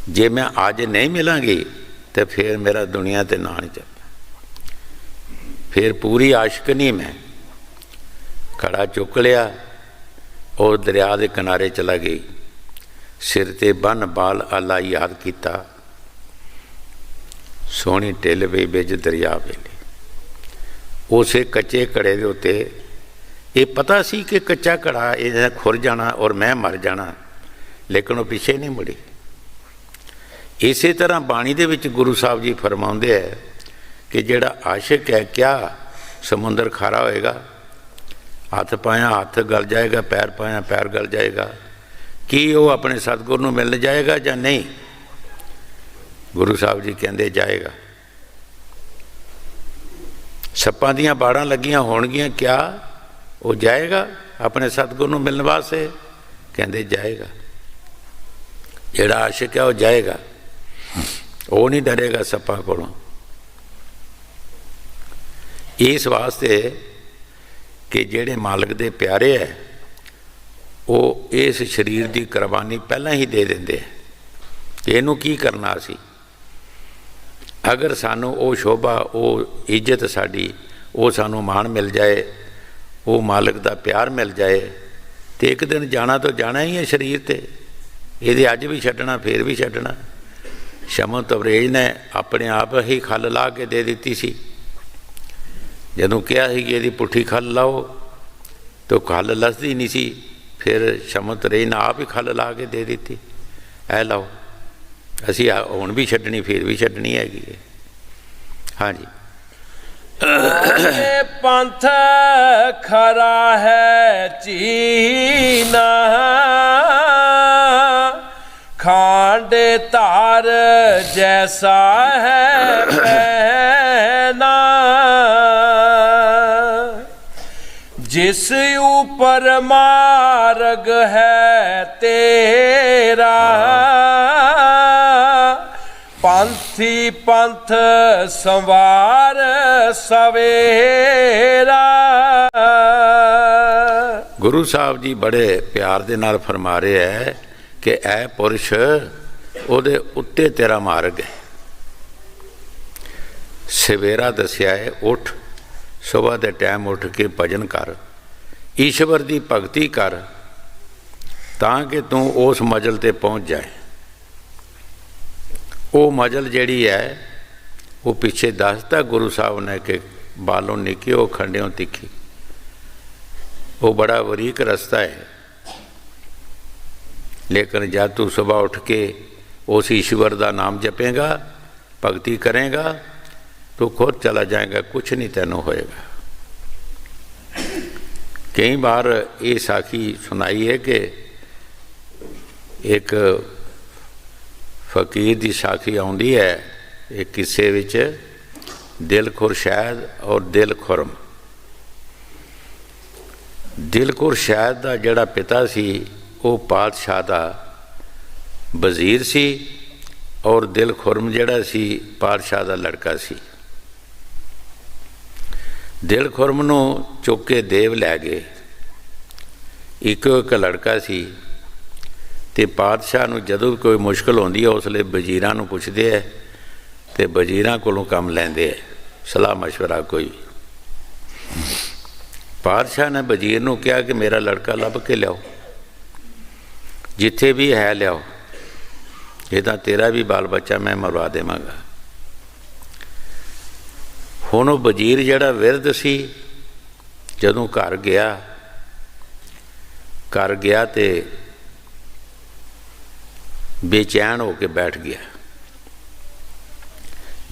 Speaker 2: ਜੇ ਮੈਂ ਅੱਜ ਨਹੀਂ ਮਿਲਾਂਗੀ ਤਾਂ ਫਿਰ ਮੇਰਾ ਦੁਨੀਆ 'ਤੇ ਨਾਂ ਨਹੀਂ ਚੱਲਦਾ। ਫਿਰ ਪੂਰੀ ਆਸ਼ਕ ਨਹੀਂ ਮੈਂ। ਘੜਾ ਚੁੱਕ ਲਿਆ, ਉਹ ਦਰਿਆ ਦੇ ਕਿਨਾਰੇ ਚਲਾ ਗਈ। ਸਿਰ 'ਤੇ ਬੰਨ ਬਾਲ ਆਲਾ ਯਾਦ ਕੀਤਾ, ਸੋਹਣੀ ਢਿੱਲ ਪਈ ਵਿੱਚ ਦਰਿਆ ਵੇਲੇ। ਉਸੇ ਕੱਚੇ ਘੜੇ ਦੇ ਉੱਤੇ ਇਹ ਪਤਾ ਸੀ ਕਿ ਕੱਚਾ ਘੜਾ ਇਹ ਖੁਰ ਜਾਣਾ ਔਰ ਮੈਂ ਮਰ ਜਾਣਾ, ਲੇਕਿਨ ਉਹ ਪਿੱਛੇ ਨਹੀਂ ਮੁੜੀ। ਇਸੇ ਤਰ੍ਹਾਂ ਬਾਣੀ ਦੇ ਵਿੱਚ ਗੁਰੂ ਸਾਹਿਬ ਜੀ ਫਰਮਾਉਂਦੇ ਹੈ ਕਿ ਜਿਹੜਾ ਆਸ਼ਿਕ ਹੈ ਕਿਆ ਸਮੁੰਦਰ ਖਾਰਾ ਹੋਏਗਾ, ਹੱਥ ਪਾਇਆ ਹੱਥ ਗਲ ਜਾਏਗਾ, ਪੈਰ ਪਾਇਆ ਪੈਰ ਗਲ ਜਾਏਗਾ, ਕੀ ਉਹ ਆਪਣੇ ਸਤਿਗੁਰ ਨੂੰ ਮਿਲਣ ਜਾਏਗਾ ਜਾਂ ਨਹੀਂ? ਗੁਰੂ ਸਾਹਿਬ ਜੀ ਕਹਿੰਦੇ ਜਾਏਗਾ। ਸੱਪਾਂ ਦੀਆਂ ਬਾੜਾਂ ਲੱਗੀਆਂ ਹੋਣਗੀਆਂ, ਕਿਆ ਉਹ ਜਾਏਗਾ ਆਪਣੇ ਸਤਿਗੁਰ ਨੂੰ ਮਿਲਣ ਵਾਸਤੇ? ਕਹਿੰਦੇ ਜਾਏਗਾ। ਜਿਹੜਾ ਆਸ਼ਿਕ ਹੈ ਉਹ ਜਾਏਗਾ, ਉਹ ਨਹੀਂ ਡਰੇਗਾ ਸੱਪਾਂ ਕੋਲੋਂ। ਇਸ ਵਾਸਤੇ ਕਿ ਜਿਹੜੇ ਮਾਲਕ ਦੇ ਪਿਆਰੇ ਹੈ ਉਹ ਇਸ ਸਰੀਰ ਦੀ ਕੁਰਬਾਨੀ ਪਹਿਲਾਂ ਹੀ ਦੇ ਦਿੰਦੇ ਹੈ ਕਿ ਇਹਨੂੰ ਕੀ ਕਰਨਾ ਸੀ। ਅਗਰ ਸਾਨੂੰ ਉਹ ਸ਼ੋਭਾ, ਉਹ ਇੱਜ਼ਤ ਸਾਡੀ, ਉਹ ਸਾਨੂੰ ਮਾਣ ਮਿਲ ਜਾਏ, ਉਹ ਮਾਲਕ ਦਾ ਪਿਆਰ ਮਿਲ ਜਾਏ, ਤੇ ਇੱਕ ਦਿਨ ਜਾਣਾ ਤਾਂ ਜਾਣਾ ਹੀ ਹੈ ਸਰੀਰ 'ਤੇ। ਇਹਦੇ ਅੱਜ ਵੀ ਛੱਡਣਾ ਫਿਰ ਵੀ ਛੱਡਣਾ। ਸ਼ਮਨ ਤਬਰੇਜ਼ ਨੇ ਆਪਣੇ ਆਪ ਹੀ ਖੱਲ ਲਾ ਕੇ ਦੇ ਦਿੱਤੀ ਸੀ। ਜਦੋਂ ਕਿਹਾ ਸੀ ਕਿ ਇਹਦੀ ਪੁੱਠੀ ਖੱਲ ਲਾਓ ਤਾਂ ਖੱਲ ਲੱਸਦੀ ਨਹੀਂ ਸੀ। ਫਿਰ ਸ਼ਮਨ ਤਬਰੇਜ਼ ਨੇ ਆਪ ਹੀ ਖੱਲ ਲਾ ਕੇ ਦੇ ਦਿੱਤੀ, ਇਹ ਲਾਓ। ਅਸੀਂ ਹੁਣ ਵੀ ਛੱਡਣੀ ਫਿਰ ਵੀ ਛੱਡਣੀ ਹੈਗੀ ਹੈ। ਹਾਂਜੀ।
Speaker 1: ਪੰਥ ਖਰਾ ਹੈ ਚੀਨਾ, ਖਾਂਡੇ ਧਾਰ संवार जैसा है पहना, जिस ऊपर मार्ग है तेरा, पंथी पंथ संवार सवेरा।
Speaker 2: गुरु साहब जी बड़े प्यार दे नाल फरमा रहे है कि ऐ पुरुष ਉਹਦੇ ਉੱਤੇ तेरा मार्ग है। सवेरा दसिया है, उठ सुबह के टाइम उठ के भजन कर, ईश्वर की भगती कर, ताकि तू उस मंजिल ते पहुँच जाए। वो मंजिल जिहड़ी है वो पिछे दसता गुरु साहब ने कि बालों निकी वो खंडियों तिखी। वो बड़ा बरीक रस्ता है, लेकिन जब तू सुबह उठ के उस ईश्वर का नाम जपेगा, भगती करेगा, तो खुद चला जाएगा, कुछ नहीं तेनों होएगा। कई बार ये साखी सुनाई है कि एक फकीर की साखी आउंदी है, एक किस्से विच दिल खुरशैद और दिल खुरम। दिल खुरशैद का जिहड़ा पिता सी वो पातशाह का वजीर सी, और दिल खुरम जिहड़ा सी पातशाह का लड़का सी। दिल खुरम नूं चुक के देव लै गए। इको एक लड़का सी, ते पातशाह नूं जदों भी कोई मुश्किल होंदी है उसले वजीरां नूं पुछदे है, ते वजीरां कोलों काम लैंदे है, सलाह मशवरा कोई। पातशाह ने वजीर नूं कहा कि मेरा लड़का लभ के लियाओ, जिथे भी है लियाओ, ये तो तेरा भी बाल बच्चा मैं मरवा देवांगा। हुण वजीर जिहड़ा विरध सी जदों घर गया ते बेचैन होके बैठ गया।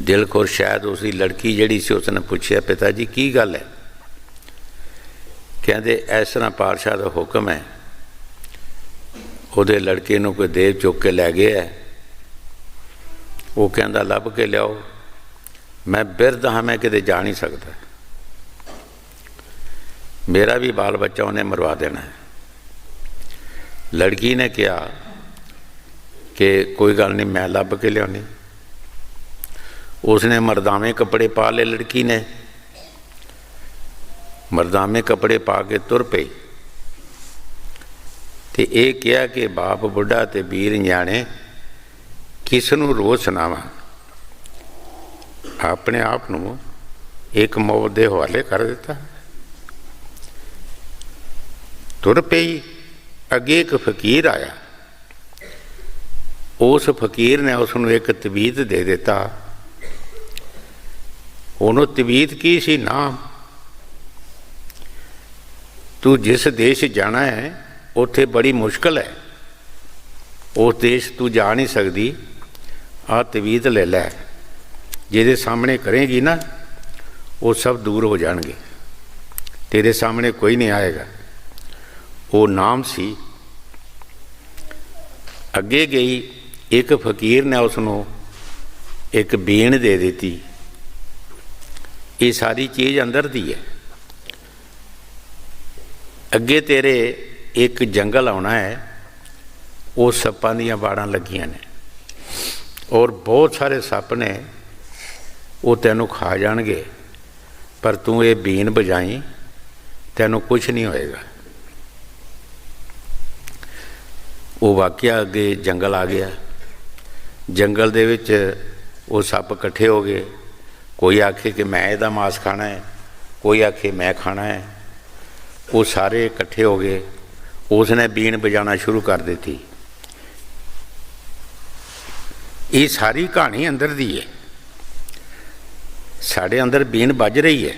Speaker 2: दिल खुरशैद उसकी लड़की जिहड़ी सी उसने पूछया, पिता जी की गल है? कहते इस तरह पातशाह का हुक्म है, उहदे लड़के नूं कोई देव चुक के लै गया है। वो कहता लभ के लियाओ, मैं बिरध हाँ, मैं किते जा नहीं सकता, मेरा भी बाल बच्चा उन्हें मरवा देना है। लड़की ने कहा कि कोई गल नहीं, मैं लभ के लियानी। उसने मरदावे कपड़े पा ले, लड़की ने मरदामे कपड़े पा के तुर पई, ते ये कहा कि बाप बुढ़ा ते वीर न्याणे किस नूं रोज़ सुनावां, अपने आप नूं एक मौत दे हवाले कर दिता। तुर पई, अगे एक फकीर आया, उस फकीर ने उसनूं एक तवीत दे दिता। उन्होंने तवीत की सी, नाम तू जिस देश जाना है उत्थे बड़ी मुश्किल है, उस देश तू जा नहीं सकती, आ तवीत ले लै, जिहदे सामने करेंगी ना वो सब दूर हो जाएंगे, तेरे सामने कोई नहीं आएगा। वो नाम सी। अगे गई, एक फकीर ने उसनों एक बीण दे दी। ये सारी चीज़ अंदर दी है। अगे तेरे एक जंगल आना है, वो सप्पां दीयां बाड़ां लगियां ने, और बहुत सारे सप ने, वो तैनूं खा जाणगे, पर तू ये बीन बजाई, तैनूं कुछ नहीं होएगा। वो वाकिया अगे जंगल आ गया। जंगल दे विच वो सप इकट्ठे हो गए। कोई आखे कि मैं इहदा मांस खाना है, कोई आखे मैं खाना है। वो सारे इकट्ठे हो गए। उसने बीन बजाना शुरू कर दी। ये सारी कहानी अंदर दी है। साढ़े अंदर बीन बज रही है,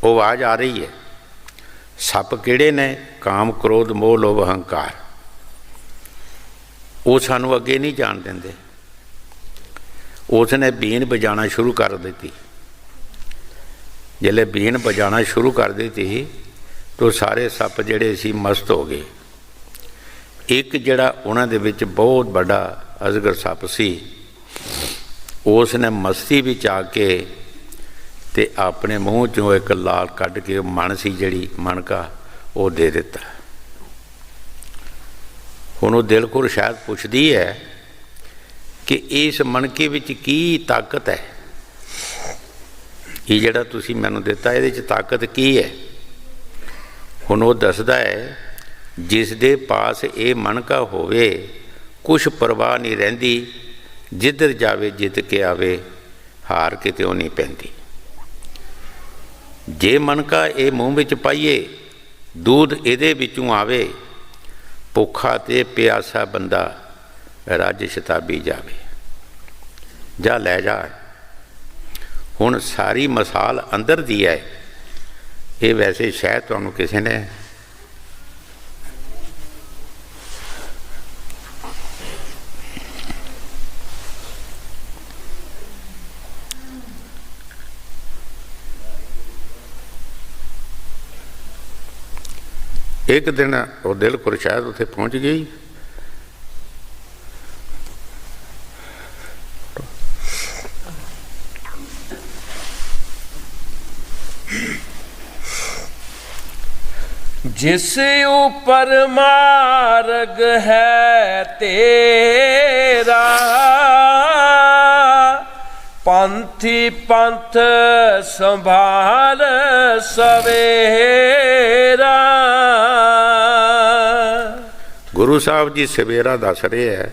Speaker 2: वो आवाज़ आ रही है। सप किहड़े ने? काम, क्रोध, मोह, लोभ, अहंकार। वो सानू अगे नहीं जान देंदे। उसने बीन बजाना शुरू कर दी। जिले बीन बजाना शुरू कर दी तो सारे सप जिहड़े सी मस्त हो गए। एक जिहड़ा उन्हां दे विच बहुत बड़ा अजगर सप सी, उसने मस्ती विच आके ते अपने मूँह चों एक लाल कढ़ के मण सी जिहड़ी मणका वो दे दिता। हुण वो दिल खुर शायद पुछदी है कि इस मणके विच की ताकत है, ये जिहड़ा तुसीं मैनूं दिता इहदे च ताकत की है। हुण वो दसदा है जिस दे पास ये मणका होवे कुछ परवाह नहीं रहिंदी, जिधर जावे जित के आवे हार किते वो नहीं पैंदी। जे मणका ये मूँह विच पाईए दूध इहदे विचों आवे, भुखा ते प्यासा बंदा रज शताबी जावे। जा लै जा। हुण सारी मिसाल अंदर दी है, ये वैसे शायद तुहानूं किसी ने एक दिन वो दिल खुर शायद उत्थे पहुँच गई।
Speaker 1: जिस ऊपर मार्ग है तेरा, पंथी पंथ संभाल सवेरा।
Speaker 2: गुरु साहब जी सवेरा दस रहे है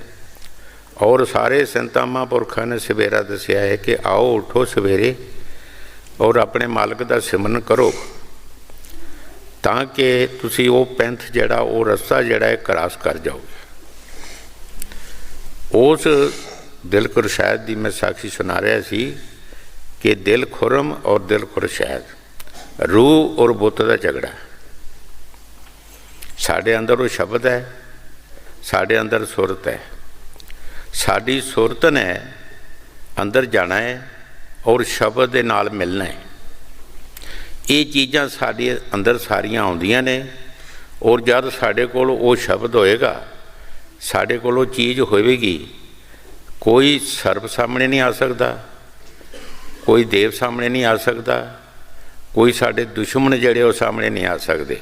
Speaker 2: और सारे संतां महापुरखों ने सवेरा दसिया है कि आओ उठो सवेरे और अपने मालक का सिमरन करो, ताकि तुसी वो पैंथ जिहड़ा वो रस्ता जिहड़ा है क्रॉस कर जाओगे। उस दिल खुर शहद की मैं साक्षी सुना रहा सी कि दिल खुरम और दिल खुर शहद, रूह और बुत का झगड़ा। साढ़े अंदर वो शब्द है, साढ़े अंदर सुरत है। साड़ी सुरत ने अंदर जाना है और शब्द के नाल मिलना है। ये चीज़ां साडे अंदर सारियां आउंदियां ने और जब साडे कोल वो शब्द होएगा, साडे कोल वो चीज़ होएगी, कोई सर्प सामने नहीं आ सकता, कोई देव सामने नहीं आ सकता, कोई साडे दुश्मन जिहड़े वो सामने नहीं आ सकते।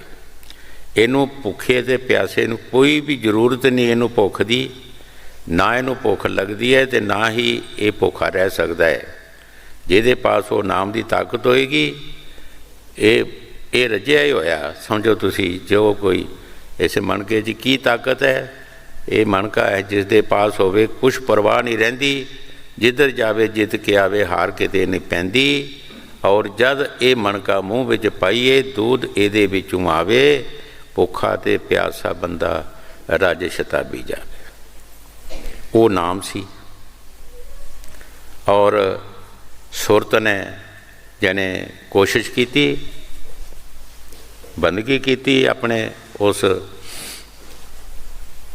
Speaker 2: इनू भुखे ते प्यासे नू कोई भी जरूरत नहीं इनू भुख दी, ना इनू भुख लगती है तो ना ही ये भुखा रह सकता है। जिहदे पास वो नाम की ताकत होएगी, ये रजिया ही होया समझो तुसी। जो कोई इस मनके च की ताकत है, ये मनका है जिस दे पास होवे कुछ परवाह नहीं रहिंदी, जिधर जावे जित के आवे हार किते नहीं पैंदी। और जद ये मनका मूँह विच पाईए दूध इहदे विचों आवे, भुखा ते प्यासा बंदा रज शताबी जावे। वो नाम सी। और सुरत ने जाने कोशिश की, बंदगी की, अपने उस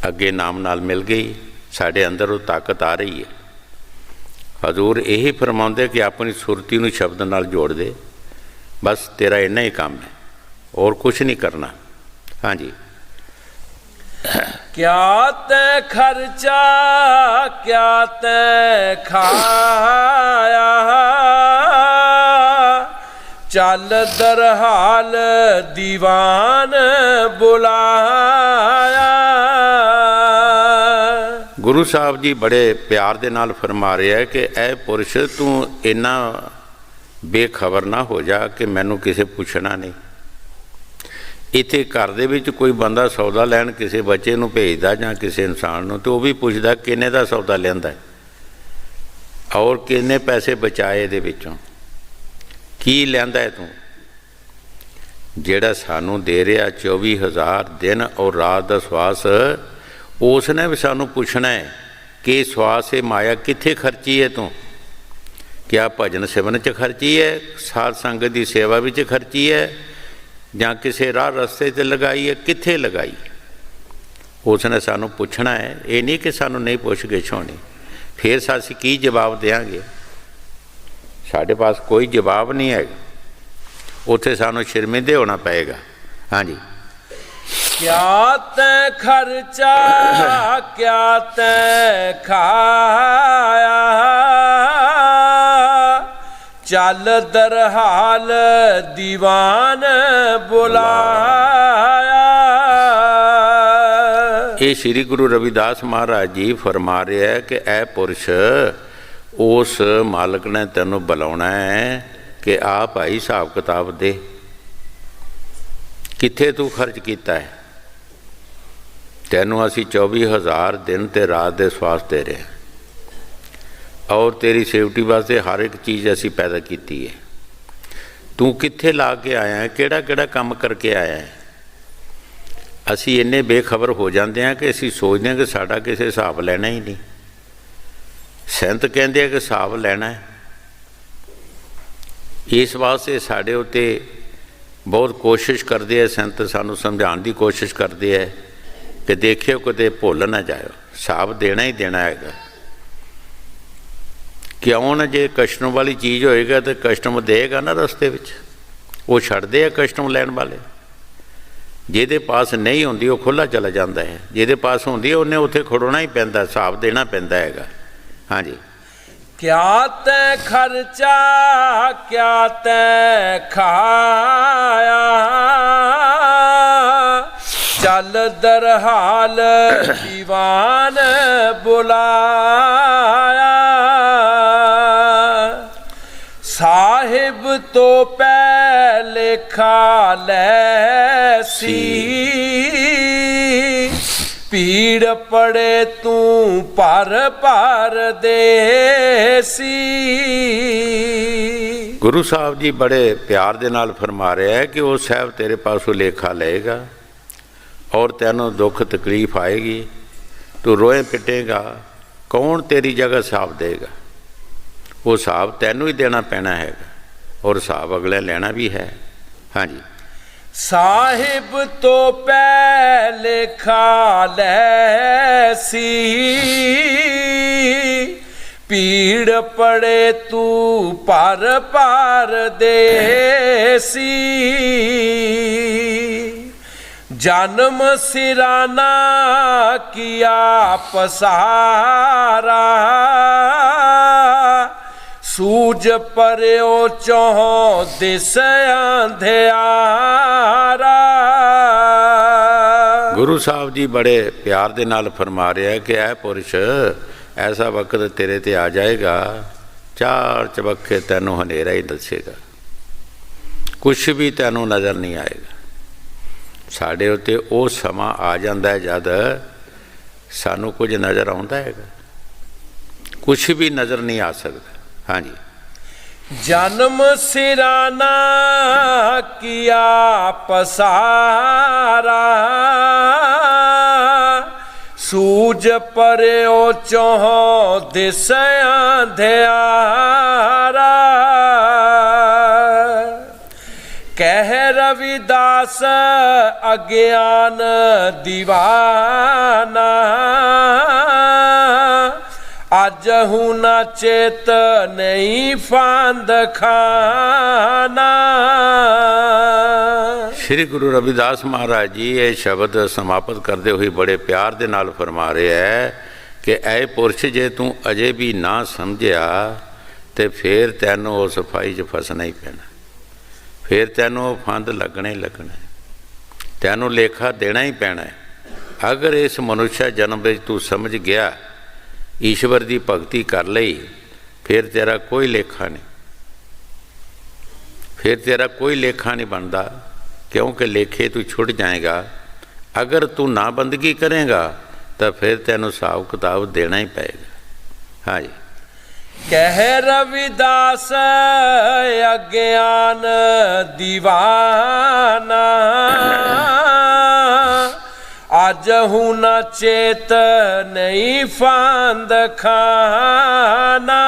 Speaker 2: अगे नाम नाल मिल गई। साढ़े अंदर वो ताकत आ रही है। हजूर यही फरमाउंदे कि अपनी सुरती नूं शब्द नाल जोड़ दे, बस तेरा इन्ना ही काम है और कुछ नहीं करना। हाँ जी।
Speaker 1: क्या तै खर्चा क्या तै खाया, चल दरहाल दीवान बुलाया।
Speaker 2: गुरु साहब जी बड़े प्यार दे नाल फरमा रहे हैं कि ऐ पुरुष तू इन्ना बेखबर ना हो जा कि मैनू किसे पुछना नहीं। इत्थे घर दे विच कोई बंदा सौदा लैन किसी बच्चे नूं भेजदा जां किसी इंसान नूं, तो वह भी पुछदा किन्ने दा सौदा लिआंदा और किन्ने पैसे बचाए इहदे विचों, की लिआंदा है तू। जिहड़ा सानू दे रहा 24,000 दिन और रात का श्वास, उसने भी सानू पूछना है कि श्वास ये माया कित्थे खर्ची है तू। क्या भजन सिमरन च खर्ची है, साध संगत की सेवा विच खर्ची है, जां किसी राह रस्ते ते लगाई है, कित्थे लगाई। उसने सानू पूछना है। ये नहीं कि सानू नहीं पुछ गिछ होनी, फिर असीं की जवाब देंगे। साढ़े पास कोई जवाब नहीं है, उत्थे सानू शर्मिंदे होना पएगा। हाँ जी।
Speaker 1: क्या तै खर्चा क्या तै खाया, ਚੱਲ ਦਰਹਾਲ ਦੀਵਾਨ ਬੁਲਾਇਆ।
Speaker 2: ਇਹ ਸ੍ਰੀ ਗੁਰੂ ਰਵਿਦਾਸ ਮਹਾਰਾਜ ਜੀ ਫਰਮਾ ਰਿਹਾ ਹੈ ਕਿ ਇਹ ਪੁਰਸ਼ ਉਸ ਮਾਲਕ ਨੇ ਤੈਨੂੰ ਬੁਲਾਉਣਾ ਹੈ ਕਿ ਆ ਭਾਈ ਹਿਸਾਬ ਕਿਤਾਬ ਦੇ, ਕਿੱਥੇ ਤੂੰ ਖਰਚ ਕੀਤਾ ਹੈ। ਤੈਨੂੰ ਅਸੀਂ 24,000 ਦਿਨ ਤੇ ਰਾਤ ਦੇ ਸਵਾਸ ਦੇ ਰਹੇ ਹਾਂ, ਔਰ ਤੇਰੀ ਸੇਫਟੀ ਵਾਸਤੇ ਹਰ ਇੱਕ ਚੀਜ਼ ਅਸੀਂ ਪੈਦਾ ਕੀਤੀ ਹੈ। ਤੂੰ ਕਿੱਥੇ ਲਾ ਕੇ ਆਇਆ ਹੈ, ਕਿਹੜਾ ਕਿਹੜਾ ਕੰਮ ਕਰਕੇ ਆਇਆ ਹੈ। ਅਸੀਂ ਇੰਨੇ ਬੇਖਬਰ ਹੋ ਜਾਂਦੇ ਹਾਂ ਕਿ ਅਸੀਂ ਸੋਚਦੇ ਹਾਂ ਕਿ ਸਾਡਾ ਕਿਸੇ ਹਿਸਾਬ ਲੈਣਾ ਹੀ ਨਹੀਂ। ਸੰਤ ਕਹਿੰਦੇ ਆ ਕਿ ਹਿਸਾਬ ਲੈਣਾ ਹੈ। ਇਸ ਵਾਸਤੇ ਸਾਡੇ ਉੱਤੇ ਬਹੁਤ ਕੋਸ਼ਿਸ਼ ਕਰਦੇ ਆ ਸੰਤ, ਸਾਨੂੰ ਸਮਝਾਉਣ ਦੀ ਕੋਸ਼ਿਸ਼ ਕਰਦੇ ਹੈ ਕਿ ਦੇਖਿਓ ਕਿਤੇ ਭੁੱਲ ਨਾ ਜਾਇਓ, ਹਿਸਾਬ ਦੇਣਾ ਹੀ ਦੇਣਾ ਹੈਗਾ। ਕਿਉਂ ਨਾ, ਜੇ ਕਸਟਮ ਵਾਲੀ ਚੀਜ਼ ਹੋਏਗਾ ਤਾਂ ਕਸਟਮ ਦੇਗਾ ਨਾ ਰਸਤੇ ਵਿੱਚ। ਉਹ ਛੱਡਦੇ ਆ ਕਸਟਮ ਲੈਣ ਵਾਲੇ। ਜਿਹਦੇ ਪਾਸ ਨਹੀਂ ਹੁੰਦੀ ਉਹ ਖੁੱਲ੍ਹਾ ਚਲਾ ਜਾਂਦਾ ਹੈ, ਜਿਹਦੇ ਪਾਸ ਹੁੰਦੀ ਹੈ ਉਹਨੇ ਉੱਥੇ ਖੜੋਣਾ ਹੀ ਪੈਂਦਾ, ਹਿਸਾਬ ਦੇਣਾ ਪੈਂਦਾ ਹੈਗਾ। ਹਾਂਜੀ।
Speaker 1: ਕਿਆ ਤੈਂ ਖਰਚਾ ਕਿਆ ਤੈਂ ਖਾਇਆ, ਚੱਲ ਦਰਹਾਲ ਦੀਵਾਨ ਬੁਲਾਇਆ। ਸਾਹਿਬ ਤੋਂ ਪਹਿਲੇ ਖਾ ਲੈ ਸੀ, ਪੀੜ ਪੜੇ ਤੂੰ ਭਰ ਭਰ ਦੇ ਸੀ।
Speaker 2: ਗੁਰੂ ਸਾਹਿਬ ਜੀ ਬੜੇ ਪਿਆਰ ਦੇ ਨਾਲ ਫਰਮਾ ਰਿਹਾ ਹੈ ਕਿ ਉਹ ਸਾਹਿਬ ਤੇਰੇ ਪਾਸੋਂ ਲੇਖਾ ਲਏਗਾ ਔਰ ਤੈਨੂੰ ਦੁੱਖ ਤਕਲੀਫ ਆਏਗੀ, ਤੂੰ ਰੋਏ ਪਿੱਟੇਗਾ, ਕੌਣ ਤੇਰੀ ਜਗ੍ਹਾ ਹਿਸਾਬ ਦੇਗਾ। ਉਹ ਹਿਸਾਬ ਤੈਨੂੰ ਹੀ ਦੇਣਾ ਪੈਣਾ ਹੈਗਾ ਔਰ ਹਿਸਾਬ ਅਗਲੇ ਲੈਣਾ ਵੀ ਹੈ। ਹਾਂਜੀ।
Speaker 1: ਸਾਹਿਬ ਤੋਂ ਪਹਿਲੇ ਖਾ ਲੈ ਸੀ, ਪੀੜ ਪੜੇ ਤੂੰ ਭਰ ਭਰ ਦੇ ਸੀ। ਜਨਮ ਸਿਰਾਨਾ ਕੀਆ ਪਸਾਰਾ, ਸੂਝ ਪਰਿਓ ਚੋਂ ਦਿਸ ਅੰਧਿਆਰਾ। ਗੁਰੂ
Speaker 2: ਸਾਹਿਬ ਜੀ ਬੜੇ ਪਿਆਰ ਦੇ ਨਾਲ ਫਰਮਾ ਰਿਹਾ ਕਿ ਇਹ ਪੁਰਸ਼ ਐਸਾ ਵਕਤ ਤੇਰੇ ਤੇ ਆ ਜਾਏਗਾ, ਚਾਰ ਚਬੱਖੇ ਤੈਨੂੰ ਹਨੇਰਾ ਹੀ ਦੱਸੇਗਾ, ਕੁਛ ਵੀ ਤੈਨੂੰ ਨਜ਼ਰ ਨਹੀਂ ਆਏਗਾ। ਸਾਡੇ ਉੱਤੇ ਉਹ ਸਮਾਂ ਆ ਜਾਂਦਾ ਹੈ ਜਦ ਸਾਨੂੰ ਕੁਝ ਨਜ਼ਰ ਆਉਂਦਾ ਹੈਗਾ, ਕੁਛ ਵੀ ਨਜ਼ਰ ਨਹੀਂ ਆ ਸਕਦਾ। ਹਾਂਜੀ।
Speaker 1: ਜਨਮ ਸਿਰਾਨਾ ਕੀਆ ਪਸਾਰਾ, ਸੂਝ ਪਰਿਓ ਚੋਂ ਦਿਸ ਅੰਧਿਆਰਾ। ਕਹਿ ਰਵਿਦਾਸ ਅਗਿਆਨ ਦੀਵਾਨਾ, ਅੱਜ ਹੂੰ ਨਾ ਚੇਤ ਨਹੀਂ ਫੰਦ ਖਾਨਾ।
Speaker 2: ਸ਼੍ਰੀ ਗੁਰੂ ਰਵਿਦਾਸ ਮਹਾਰਾਜ ਜੀ ਇਹ ਸ਼ਬਦ ਸਮਾਪਤ ਕਰਦੇ ਹੋਏ ਬੜੇ ਪਿਆਰ ਦੇ ਨਾਲ ਫਰਮਾ ਰਿਹਾ ਹੈ ਕਿ ਐ ਪੁਰਸ਼ ਜੇ ਤੂੰ ਅਜੇ ਵੀ ਨਾ ਸਮਝਿਆ ਤੇ ਫਿਰ ਤੈਨੂੰ ਉਹ ਸਫਾਈ 'ਚ ਫਸਣਾ ਹੀ ਪੈਣਾ, ਫਿਰ ਤੈਨੂੰ ਉਹ ਫੰਦ ਲੱਗਣੇ ਲੱਗਣਾ, ਤੈਨੂੰ ਲੇਖਾ ਦੇਣਾ ਹੀ ਪੈਣਾ। ਅਗਰ ਇਸ ਮਨੁੱਖ ਜਨਮ ਵਿੱਚ ਤੂੰ ਸਮਝ ਗਿਆ, ਈਸ਼ਵਰ ਦੀ ਭਗਤੀ ਕਰ ਲਈ, ਫਿਰ ਤੇਰਾ ਕੋਈ ਲੇਖਾ ਨਹੀਂ, ਫਿਰ ਤੇਰਾ ਕੋਈ ਲੇਖਾ ਨਹੀਂ ਬਣਦਾ, क्योंकि लेखे तू छुट जाएगा। अगर तू ना बंदगी करेगा तो फिर तेनों हिसाब किताब देना ही पड़ेगा। हाँ जी।
Speaker 1: कह रविदास अज्ञान दीवाना, आज हूँ न चेत नहीं फांद खाना।